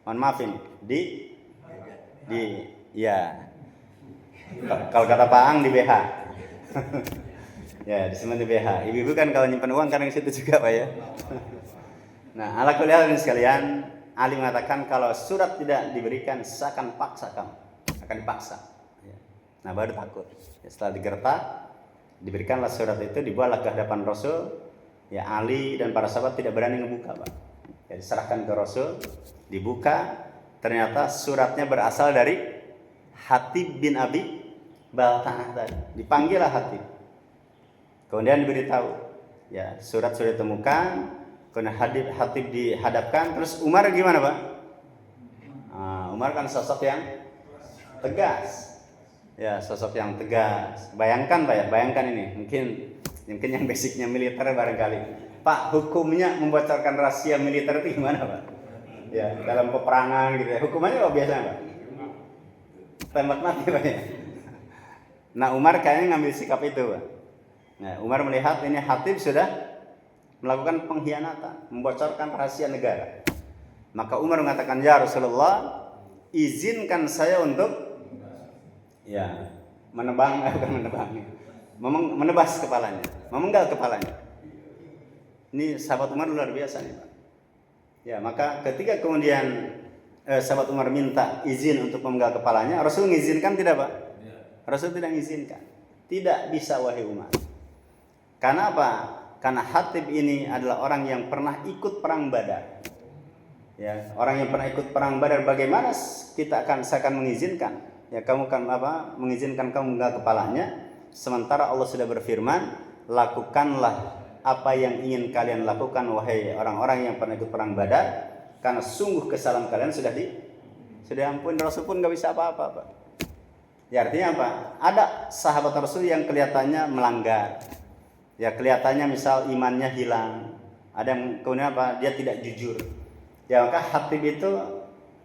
mohon maaf ini, ya. Kalau kata Pak Ang di BH. Ya, disimpan di BH. Ibu-ibu kan kalau nyimpan uang kadang di situ juga Pak ya. Nah, ala kulli hal sekalian, Ali mengatakan kalau surat tidak diberikan saya akan paksa kamu, akan dipaksa. Ya. Nah, baru takut. Ya, setelah digertak, diberikanlah surat itu, dibawalah ke hadapan Rasul. Ya, Ali dan para sahabat tidak berani ngebuka, Pak. Ya, diserahkan ke Rasul, dibuka, ternyata suratnya berasal dari Hatib bin Abi Balta'ah tadi. Dipanggillah Hatib. Kemudian diberitahu, ya surat sudah ditemukan, kemudian Hatib dihadapkan, terus Umar gimana, Pak? Umar kan sosok yang tegas. Ya, sosok yang tegas. Bayangkan, Pak ya, bayangkan ini. Mungkin yang basicnya militer barangkali. Pak, hukumnya membocorkan rahasia militer itu gimana, Pak? Ya, dalam peperangan gitu ya. Hukumannya apa biasanya, Pak? Tembak mati, Pak ya. Nah, Umar kayaknya ngambil sikap itu, Pak. Nah, Umar melihat ini Hatib sudah melakukan pengkhianatan, membocorkan rahasia negara. Maka Umar mengatakan, "Ya Rasulullah, izinkan saya untuk menebas kepalanya, memenggal kepalanya." Ini sahabat Umar luar biasa nih, Pak. Ya, maka ketika kemudian sahabat Umar minta izin untuk memenggal kepalanya, Rasul mengizinkan tidak, Pak? Rasul tidak mengizinkan. Tidak bisa, wahai Umar. Karena apa? Karena Hatib ini adalah orang yang pernah ikut perang Badar. Ya, orang yang pernah ikut perang Badar, bagaimana saya akan mengizinkan? Ya, kamu kan mengizinkan kamu memenggal kepalanya, sementara Allah sudah berfirman, "Lakukanlah apa yang ingin kalian lakukan, wahai orang-orang yang pernah ikut perang Badar, karena sungguh kesalahan kalian sudah ampun." Rasul pun nggak bisa apa-apa, Pak. Ya, artinya apa? Ada sahabat Rasul yang kelihatannya melanggar. Ya, kelihatannya misal imannya hilang. Ada yang kemudian apa? Dia tidak jujur. Ya, maka Hatib itu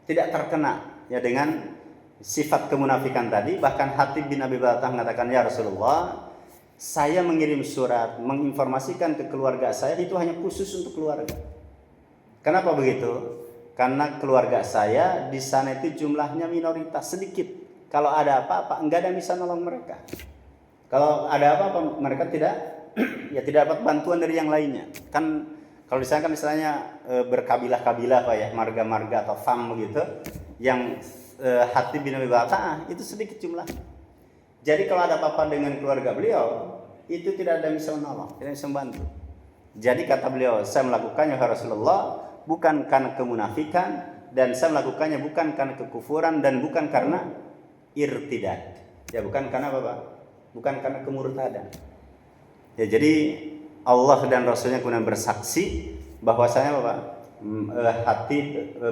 tidak terkena ya dengan sifat kemunafikan tadi. Bahkan Hatib bin Abi Balta'ah mengatakan, "Ya Rasulullah, saya mengirim surat menginformasikan ke keluarga saya itu hanya khusus untuk keluarga." Kenapa begitu? Karena keluarga saya di sana itu jumlahnya minoritas, sedikit. Kalau ada apa-apa, enggak ada yang bisa nolong mereka. Kalau ada apa-apa, mereka tidak dapat bantuan dari yang lainnya. Kan kalau di sana kan misalnya berkabilah-kabilah, Pak ya, marga-marga atau fam begitu, yang Hatib bin Abi Balta'ah itu sedikit jumlahnya. Jadi kalau ada apa-apa dengan keluarga beliau, itu tidak ada yang bisa menolong, tidak bisa membantu. Jadi kata beliau, "Saya melakukannya ya Rasulullah bukan karena kemunafikan, dan saya melakukannya bukan karena kekufuran dan bukan karena irtidad." Ya, bukan karena apa, Pak? Bukan karena kemurtadan. Ya, jadi Allah dan Rasulnya kemudian bersaksi bahwasanya Bapak Hatib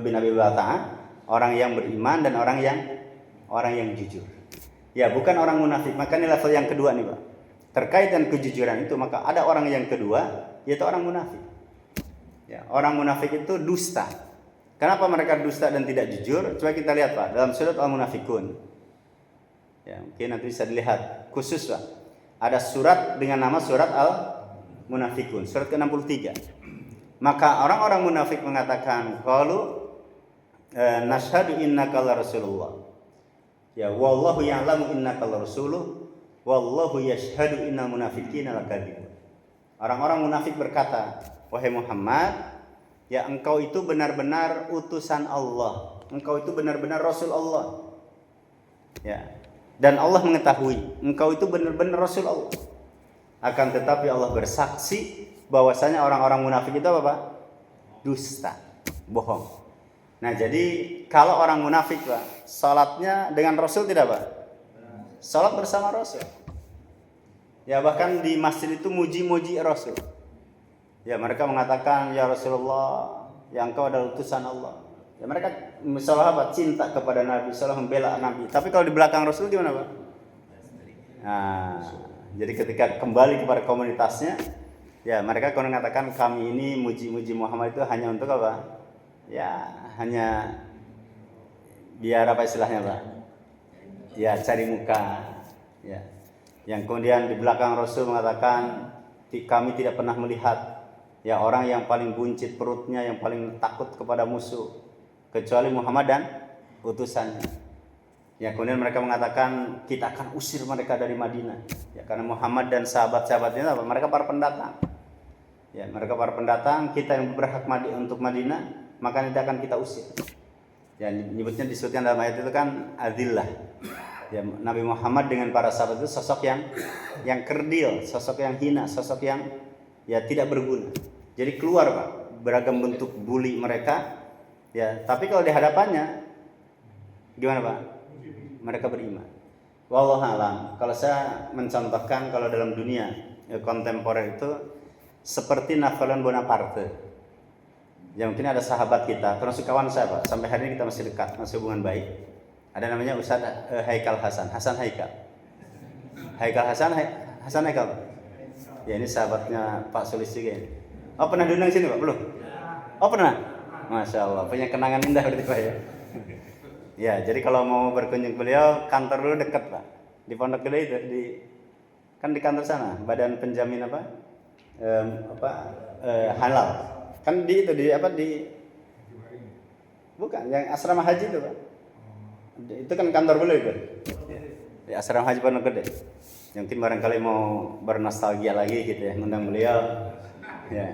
bin Abi Balta'ah orang yang beriman dan orang yang jujur. Ya, bukan orang munafik. Maka ini level yang kedua nih, Pak. Terkait dengan kejujuran itu, maka ada orang yang kedua, yaitu orang munafik. Ya, orang munafik itu dusta. Kenapa mereka dusta dan tidak jujur? Coba kita lihat, Pak, dalam surat Al-Munafikun. Ya, mungkin nanti bisa dilihat khusus, Pak. Ada surat dengan nama surat Al-Munafikun, surat ke-63. Maka orang-orang munafik mengatakan, qalu nashhadu innaka la rasulullah. Ya, wallahu ya'lamu innaka la rasuluh, wallahu yashhadu innal munafiqina lakadzibun. Orang-orang munafik berkata, "Wahai Muhammad, ya engkau itu benar-benar utusan Allah. Engkau itu benar-benar Rasul Allah." Ya. Dan Allah mengetahui engkau itu benar-benar Rasul Allah. Akan tetapi Allah bersaksi bahwasanya orang-orang munafik itu apa, Pak? Dusta, bohong. Nah, jadi kalau orang munafik, Pak, salatnya dengan Rasul tidak, Pak? Salat bersama Rasul. Ya, bahkan di masjid itu muji-muji Rasul. Ya, mereka mengatakan, "Ya Rasulullah, yang engkau adalah utusan Allah." Ya, mereka sahabat cinta kepada Nabi, salah membela Nabi. Tapi kalau di belakang Rasul gimana, Pak? Nah, jadi ketika kembali kepada komunitasnya, ya mereka kalau mengatakan kami ini muji-muji Muhammad itu hanya untuk apa? Ya, hanya biar apa istilahnya, Pak? Ya, cari muka. Ya. Yang kemudian di belakang Rasul mengatakan kami tidak pernah melihat ya orang yang paling buncit perutnya, yang paling takut kepada musuh kecuali Muhammad dan utusannya. Ya, kemudian mereka mengatakan kita akan usir mereka dari Madinah. Ya, karena Muhammad dan sahabat-sahabatnya apa? Mereka para pendatang. Ya, mereka para pendatang, kita yang berhak untuk Madinah, maka nanti akan kita usir. Ya, disebutkan dalam ayat itu kan adillah. Ya, Nabi Muhammad dengan para sahabat itu sosok yang kerdil, sosok yang hina, sosok yang ya tidak berguna. Jadi keluar Pak, beragam bentuk bully mereka. Ya, tapi kalau di hadapannya gimana Pak? Mereka beriman. Wallahu alam. Kalau saya mencontohkan kalau dalam dunia kontemporer itu seperti Napoleon Bonaparte. Ya mungkin ada sahabat kita, termasuk kawan saya Pak. Sampai hari ini kita masih dekat, masih hubungan baik. Ada namanya Ustadz Haikal Hasan Haikal. Hasan Haikal. Ya ini sahabatnya Pak Sulis juga. Oh pernah diundang sini Pak? Belum? Oh pernah? Masya Allah, punya kenangan indah berarti Pak ya. Ya jadi kalau mau berkunjung beliau, kantor dulu dekat Pak. Di Pondok Gede itu, kan di kantor sana, Badan Penjamin halal. Kan di bukan yang asrama haji itu Pak. Itu kan kantor beliau itu. Di asrama haji Pondok Gede. Yang mungkin barangkali mau bernostalgia lagi gitu ya, ngundang beliau. Ya.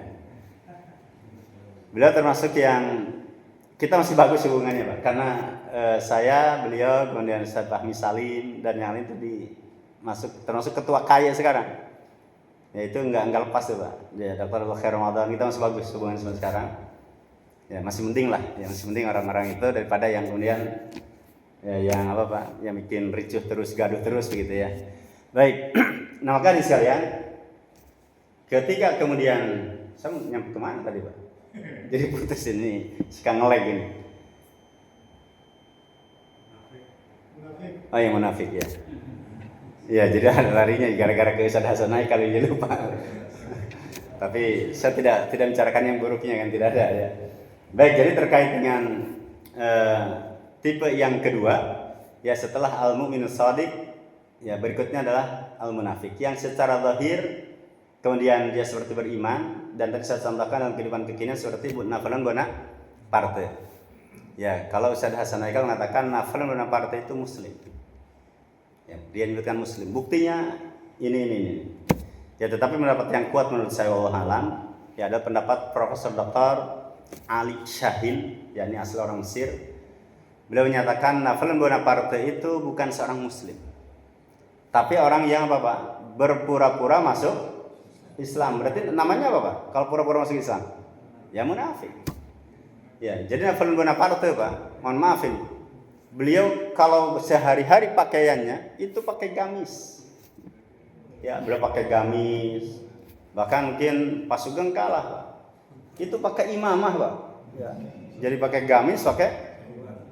Beliau termasuk yang kita masih bagus hubungannya Pak, karena saya, beliau, kemudian Ustaz Fahmi Salim dan yang lain itu termasuk ketua KAI sekarang. Ya itu enggak lepas tuh Pak. Ya Dr. Khair Ramadan kita masih bagus hubungan sampai sekarang. Ya masih penting lah, ya masih penting orang-orang itu daripada yang kemudian ya yang apa Pak, yang bikin ricuh terus, gaduh terus begitu ya. Baik, nah maka sekalian, ketika kemudian saya nyampe kemana tadi Pak? Jadi putus ini, suka nge-lag ini. Oh yang munafik ya. Ya jadi ada larinya gara-gara ke Ustaz Hasan Haikal kali ini lupa. Tapi saya tidak bicarakan yang buruknya kan, tidak ada ya. Baik, jadi terkait dengan tipe yang kedua, ya setelah al-mu'minus shadiq, ya berikutnya adalah al-munafik yang secara zahir kemudian dia seperti beriman dan tadi saya contohkan dalam kehidupan kekinian seperti Napoleon Bonaparte. Ya, kalau Ustaz Hasan Haikal mengatakan Napoleon Bonaparte itu muslim. Ya, dia menyebutkan muslim. Buktinya ini. Ya, tetapi pendapat yang kuat menurut saya wallahu alam, ya ada pendapat Profesor Dr. Ali Shahin, yakni asli orang Mesir. Beliau menyatakan Napoleon Bonaparte itu bukan seorang muslim. Tapi orang yang apa Pak? Berpura-pura masuk Islam. Berarti namanya apa Pak? Kalau pura-pura masuk Islam? Ya munafik. Ya, jadi Napoleon Bonaparte Pak, mohon maaf ini. Beliau kalau sehari-hari pakaiannya itu pakai gamis. Ya, beliau pakai gamis. Bahkan mungkin Pak Sugeng kalah Pak. Itu pakai imamah Pak. Ya. Jadi pakai gamis,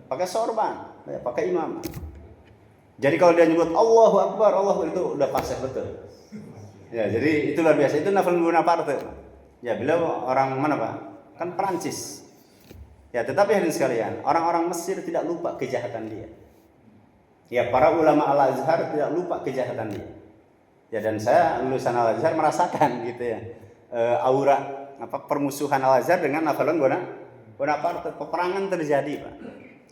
pakai sorban, ya, pakai imamah. Jadi kalau dia nyebut Allahu Akbar, itu udah fasih betul. Ya, jadi itu luar biasa. Itu Napoleon Bonaparte. Ya, beliau orang mana Pak? Kan Perancis. Ya, tetapi hadirin sekalian, orang-orang Mesir tidak lupa kejahatan dia. Ya, para ulama Al-Azhar tidak lupa kejahatan dia. Ya, dan saya lulusan Al-Azhar merasakan gitu ya. Aura permusuhan Al-Azhar dengan Napoleon Bonaparte. Peperangan terjadi, Pak.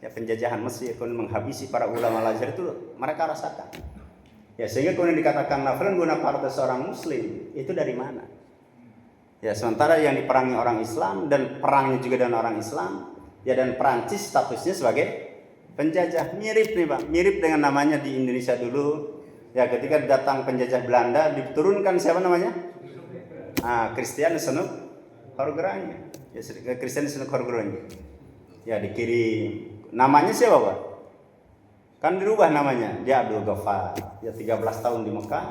Ya, penjajahan Mesir kemudian menghabisi para ulama Al-Azhar itu mereka rasakan. Ya, sehingga kemudian dikatakan Napoleon Bonaparte seorang muslim, itu dari mana? Ya, sementara yang diperangi orang Islam dan perangnya juga dengan orang Islam, ya, dan Perancis statusnya sebagai penjajah. Mirip nih Pak, mirip dengan namanya di Indonesia dulu. Ya, ketika datang penjajah Belanda diturunkan siapa namanya? Christian Senuk Horgranje. Ya, Christian Senuk Horgranje. Ya, dikirim. Namanya siapa Pak? Kan dirubah namanya. Dia Abdul Ghaffar. Ya 13 tahun di Mekah.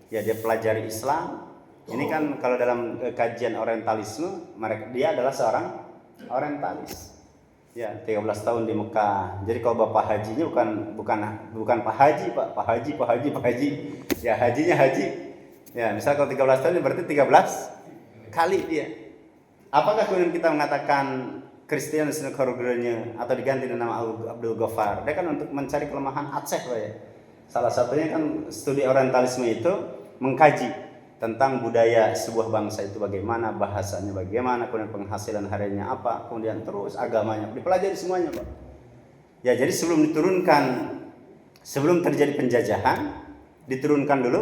Ya dia pelajari Islam. Ini kan kalau dalam kajian orientalisme, dia adalah seorang orientalis. Ya 13 tahun di Mekah. Jadi kalau bapak hajinya bukan Pak Haji Pak. Pak Haji. Ya hajinya haji. Ya misal kalau 13 tahun berarti 13 kali dia. Apakah kemudian kita mengatakan Christian Senuk Horgranje atau diganti dengan nama Abdul Ghaffar? Dia kan untuk mencari kelemahan Aceh Pak ya. Salah satunya kan studi orientalisme itu mengkaji tentang budaya sebuah bangsa itu bagaimana, bahasanya bagaimana, kemudian penghasilan hariannya apa, kemudian terus agamanya dipelajari semuanya Pak. Ya jadi sebelum terjadi penjajahan diturunkan dulu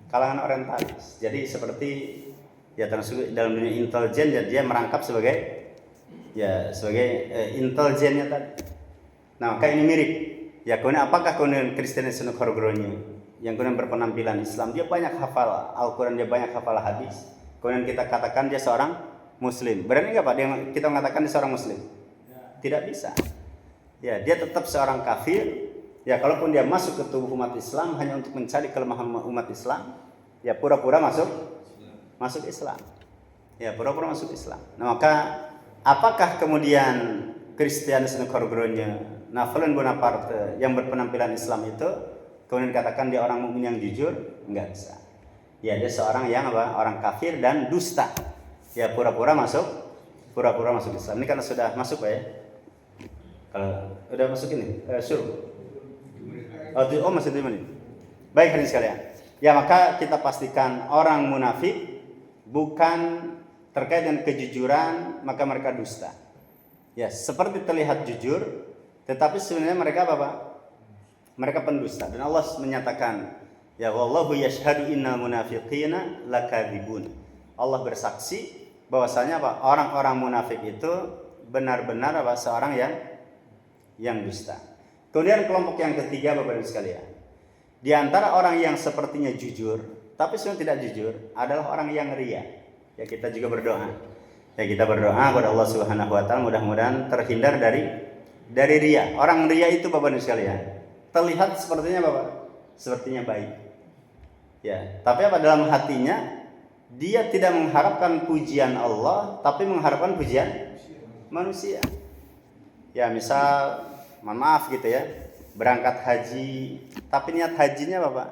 kalangan orientalis. Jadi seperti ya termasuk dalam dunia intelijen dia merangkap sebagai intelijennya tadi. Nah, maka ini mirip. Ya, kemudian apakah kemudian Christian Senuk Horgranje yang kemudian berpenampilan Islam, dia banyak hafal Al-Quran, dia banyak hafal hadis. kemudian kita katakan dia seorang muslim. Berani nggak Pak kita mengatakan dia seorang muslim? Tidak bisa. Ya, dia tetap seorang kafir. Ya, kalaupun dia masuk ke tubuh umat Islam hanya untuk mencari kelemahan umat Islam, ya pura-pura masuk Islam. Ya, pura-pura masuk Islam. Nah, maka apakah kemudian Christianus Nkorgronya, Napoleon Bonaparte yang berpenampilan Islam itu kemudian katakan dia orang mukmin yang jujur? Enggak bisa. Ya, dia seorang yang orang kafir dan dusta. Ya, pura-pura masuk Islam. Ini karena sudah masuk Pak ya. Kalau udah masuk ini, suruh. Oh masih 5 menit. Baik hadirin sekalian. Ya, maka kita pastikan orang munafik bukan terkait dengan kejujuran, maka mereka dusta. Ya, seperti terlihat jujur, tetapi sebenarnya mereka apa Pak? Mereka pendusta. Dan Allah menyatakan, ya wallahu yashhadu innal munafiqina lakadzibun. Allah bersaksi bahwasanya apa? Orang-orang munafik itu benar-benar apa? Seorang yang dusta. Kemudian kelompok yang ketiga Bapak Ibu sekalian. Di antara orang yang sepertinya jujur, tapi sebenarnya tidak jujur adalah orang yang ria. Ya, kita juga berdoa. Ya, kita berdoa kepada Allah Subhanahu wa taala mudah-mudahan terhindar dari ria. Orang ria itu Bapak Ibu sekalian, terlihat sepertinya Bapak, sepertinya baik. Ya, tapi apa dalam hatinya dia tidak mengharapkan pujian Allah, tapi mengharapkan pujian manusia. Ya, misal mohon maaf gitu ya, berangkat haji, tapi niat hajinya Bapak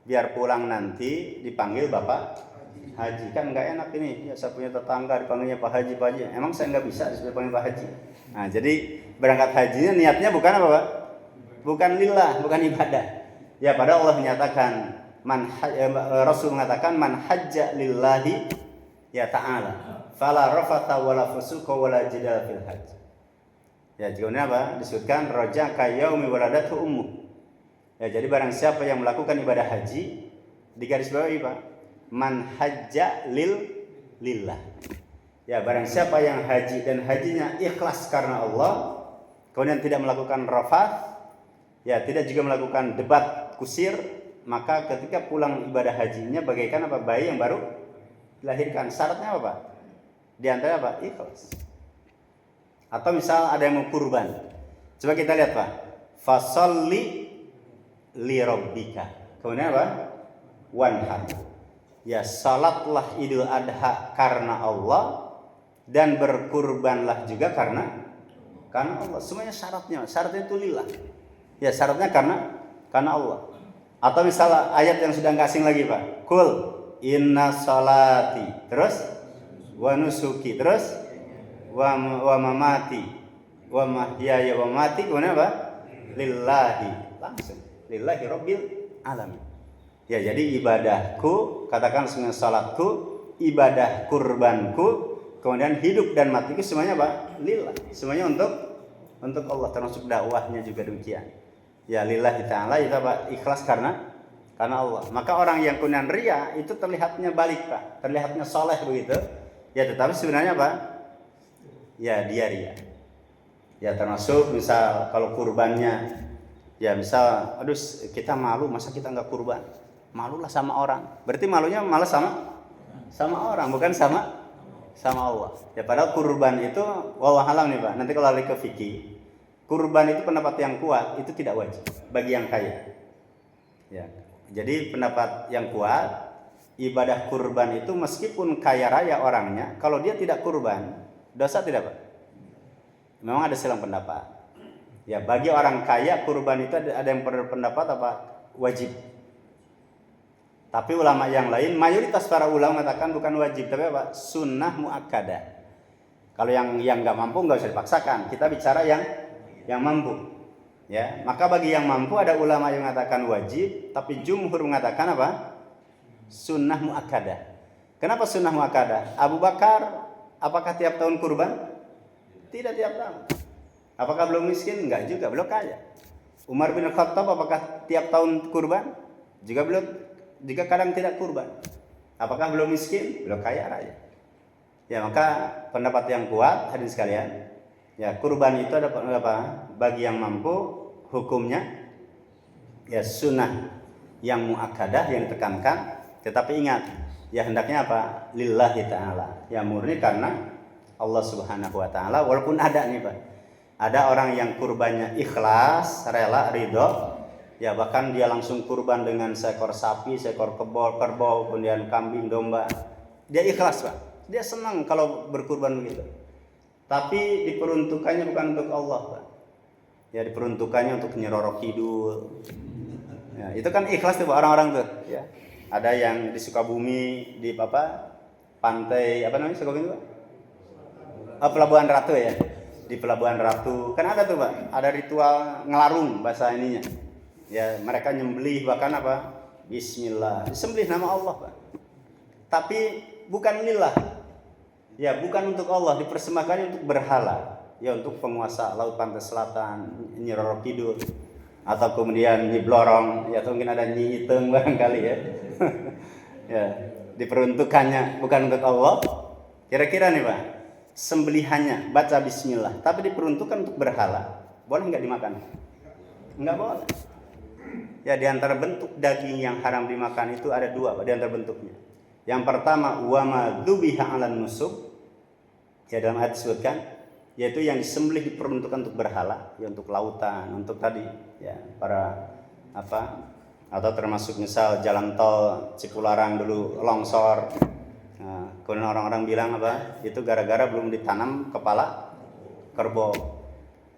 biar pulang nanti dipanggil Bapak Haji. Kan nggak enak ini, ya saya punya tetangga dipanggilnya Pak Haji, Pak Haji. Emang saya nggak bisa dipanggil Pak Haji. Nah, jadi berangkat hajinya niatnya bukan apa Pak? Bukan lillah, bukan ibadah. Ya, padahal Allah menyatakan, Rasul mengatakan man hajja lillahi ya ta'ala fala rafatha wala fusuqa wala jidala fil hajj. Ya, kemudian apa? Disebutkan roja kayaumi waladatu ummu. Ya, jadi barang siapa yang melakukan ibadah haji, di garis bawahi Pak, man hajja lillah. Ya, barang siapa yang haji dan hajinya ikhlas karena Allah, kemudian tidak melakukan rafath, ya tidak juga melakukan debat kusir, maka ketika pulang ibadah hajinya bagaikan apa? Bayi yang baru dilahirkan. Syaratnya apa Pak? Di antara apa? Ikhlas. Atau misal ada yang mau kurban. Coba kita lihat Pak. Fasolli li rabbika. Kemudian apa? Wanhar. Ya, salatlah Idul Adha karena Allah dan berkurbanlah juga karena Allah. Semuanya syaratnya itu lillah. Ya, syaratnya karena Allah. Atau misal ayat yang sudah nggak asing lagi Pak. Kul inna salati. Terus wa nusuki. Terus wa mamati wa mahyaya wa mamati, kemudian apa? Lillahi, langsung lillahi rabbil alamin. Ya, jadi ibadahku, katakan semuanya salatku, ibadah kurbanku, kemudian hidup dan matiku semuanya apa? Lillah. Semuanya untuk Allah, termasuk dakwahnya juga demikian. Ya, lillahi ta'ala itu apa? Ikhlas karena Allah. Maka orang yang kemudian ria itu terlihatnya balik Pak, terlihatnya soleh begitu. Ya, tetapi sebenarnya apa? Ya, dia ria. Ya, termasuk misal kalau kurbannya, ya misal, aduh kita malu, masa kita nggak kurban? Malulah sama orang. Berarti malunya malah sama orang, bukan sama Allah. Ya, padahal kurban itu wallahu alam nih Pak. Nanti kalau lari ke fikih, kurban itu pendapat yang kuat itu tidak wajib bagi yang kaya. Ya, jadi pendapat yang kuat, ibadah kurban itu meskipun kaya raya orangnya, kalau dia tidak kurban, dosa tidak Pak? Memang ada silang pendapat. Ya, bagi orang kaya kurban itu ada yang berpendapat apa? Wajib. Tapi ulama yang lain, mayoritas para ulama mengatakan bukan wajib, tapi apa? Sunnah muakkadah. Kalau yang nggak mampu nggak usah dipaksakan. Kita bicara yang mampu. Ya, maka bagi yang mampu ada ulama yang mengatakan wajib, tapi jumhur mengatakan apa? Sunnah muakkadah. Kenapa sunnah muakkadah? Abu Bakar apakah tiap tahun kurban? Tidak tiap tahun. Apakah belum miskin? Enggak juga, belum kaya. Umar bin Khattab apakah tiap tahun kurban? Juga kadang tidak kurban. Apakah belum miskin? Belum kaya raya. Ya, maka pendapat yang kuat hadirin sekalian, ya kurban itu ada apa? Bagi yang mampu hukumnya ya sunnah yang muakkadah yang ditekankan. Tetapi ingat, ya hendaknya apa? Lillahi ta'ala. Ya murni karena Allah Subhanahu wa taala. Walaupun ada nih Pak, ada orang yang kurbannya ikhlas, rela, ridho, ya bahkan dia langsung kurban dengan seekor sapi, seekor kerbau, kemudian kambing, domba. Dia ikhlas Pak, dia senang kalau berkurban begitu. Tapi diperuntukannya bukan untuk Allah Pak, ya diperuntukannya untuk Nyi Roro Kidul. Ya, itu kan ikhlas tuh orang-orang tuh. Ya. Ada yang di Sukabumi di pantai apa namanya Sukabumi Pak? Pelabuhan Ratu ya. Di Pelabuhan Ratu kan ada tuh Pak, ada ritual ngelarung bahasa ininya. Ya mereka nyembelih bahkan apa? Bismillah, disembelih nama Allah Pak. Tapi bukan lillah. Ya bukan untuk Allah, dipersembahkannya untuk berhala. Ya untuk penguasa Laut Pantai Selatan, Nyi Roro Kidul, atau kemudian Nyi Blorong, ya atau mungkin ada Nyi Iteng barangkali ya. Ya diperuntukannya bukan untuk Allah. Kira-kira nih Pak, sembelihannya baca bismillah tapi diperuntukkan untuk berhala, boleh nggak dimakan? Nggak boleh. Ya di antara bentuk daging yang haram dimakan itu ada dua Pak, di antara bentuknya. Yang pertama wa ma dzubiha 'alan nusub, ya dalam ayat disebutkan, yaitu yang disembelih diperuntukkan untuk berhala, ya untuk lautan, untuk tadi ya para atau termasuk misal jalan tol Cipularang dulu longsor. Nah, kemudian orang-orang bilang itu gara-gara belum ditanam kepala kerbau.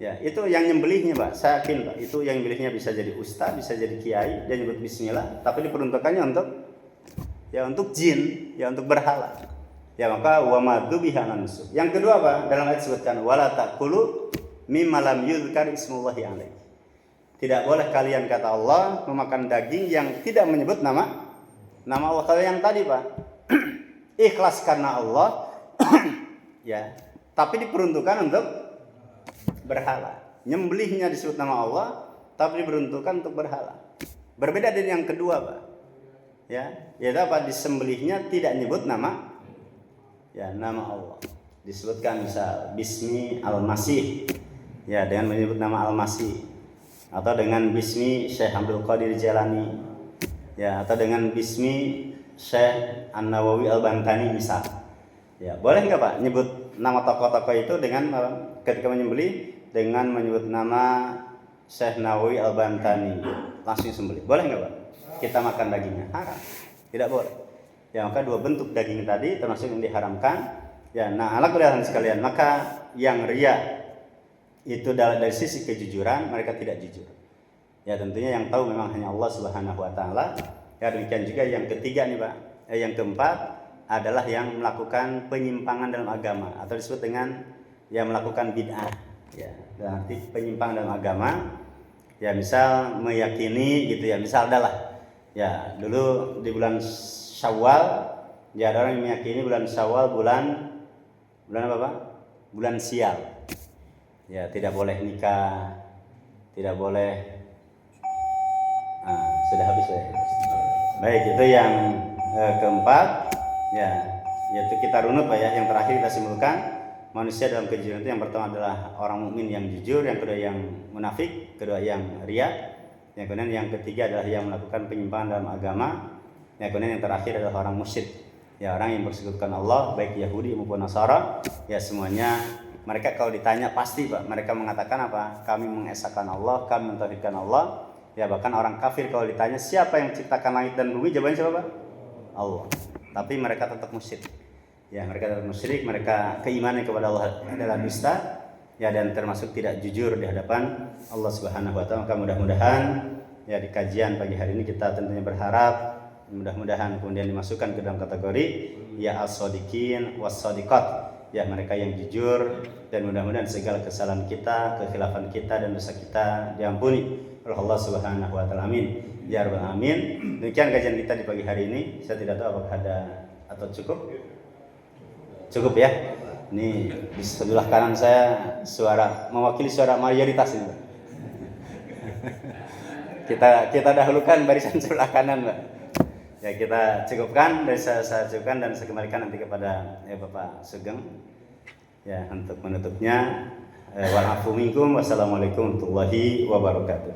Ya, itu yang nyembelihnya Pak. Saya yakin Pak, itu yang nyembelihnya bisa jadi ustaz, bisa jadi kiai, dia nyebut bismillah, tapi diperuntukannya untuk jin, ya untuk berhala. Ya maka wa madzubiha nusuk. Yang kedua Pak, dalam ayat disebutkan wala taqulu mimma lam yuzkar ismullahi alaihi. Tidak boleh kalian kata Allah memakan daging yang tidak menyebut nama Allah. Kalau yang tadi Pak, ikhlas karena Allah, ya, tapi diperuntukkan untuk berhala. Nyembelihnya disebut nama Allah, tapi diperuntukkan untuk berhala. Berbeda dengan yang kedua, Pak. Ya, yaitu apa? Disembelihnya tidak nyebut nama Allah. Disebutkan misal Bismi Al-Masih, ya dengan menyebut nama Al-Masih, atau dengan Bismi Syekh Abdul Qadir Jailani, ya atau dengan Bismi Syekh An-Nawawi Al-Bantani misal. Ya, boleh nggak Pak nyebut nama tokoh-tokoh itu dengan ketika menyembelih dengan menyebut nama Syekh Nawawi Al-Bantani, langsung sembelih. Boleh nggak Pak? Kita makan dagingnya? Haram. Tidak boleh. Ya, maka dua bentuk daging tadi termasuk yang diharamkan. Ya, nah ala kuliahan sekalian, maka yang riya itu dari sisi kejujuran mereka tidak jujur. Ya tentunya yang tahu memang hanya Allah Subhanahu wa taala. Ya demikian juga yang ketiga nih Pak. Yang keempat adalah yang melakukan penyimpangan dalam agama atau disebut dengan yang melakukan bid'ah. Ya, berarti penyimpangan dalam agama. Ya misal meyakini gitu ya, misal adalah ya dulu di bulan Syawal, ya ada orang yang meyakini bulan Syawal bulan apa Pak? Bulan sial. Ya tidak boleh nikah, tidak boleh. Sudah habis ya. Baik, itu yang keempat, ya yaitu kita runut Pak ya. Yang terakhir kita simpulkan manusia dalam kejujuran itu yang pertama adalah orang mukmin yang jujur, yang kedua yang munafik, kedua yang riya, yang kemudian yang ketiga adalah yang melakukan penyimpangan dalam agama, yang kemudian yang terakhir adalah orang musyrik. Ya orang yang bersekutukan Allah, baik Yahudi maupun Nasara, ya semuanya mereka kalau ditanya pasti Pak, mereka mengatakan apa? Kami mengesahkan Allah, kami mentauhidkan Allah. Ya bahkan orang kafir kalau ditanya siapa yang menciptakan langit dan bumi, jawabannya siapa Pak? Allah. Tapi mereka tetap musyrik. Ya mereka tetap musyrik, mereka keimanan kepada Allah adalah dusta. Ya dan termasuk tidak jujur di hadapan Allah Subhanahu wa taala. Maka mudah-mudahan ya di kajian pagi hari ini kita tentunya berharap mudah-mudahan kemudian dimasukkan ke dalam kategori ya as-shadiqin was-shadiqat, ya mereka yang jujur, dan mudah-mudahan segala kesalahan kita, kekhilafan kita dan dosa kita diampuni oleh Allah Subhanahu wa taala. Amin ya rabbal alamin. Demikian kajian kita di pagi hari ini. Saya tidak tahu apakah ada atau cukup ya. Ini di sebelah kanan saya mewakili suara mayoritas ini. Kita dahulukan barisan sebelah kanan, Mbak. Ya kita cukupkan, dari saya cukupkan dan saya kembalikan nanti kepada Bapak Sugeng ya untuk menutupnya. Wa'alaikum wassalamualaikum warahmatullahi wabarakatuh.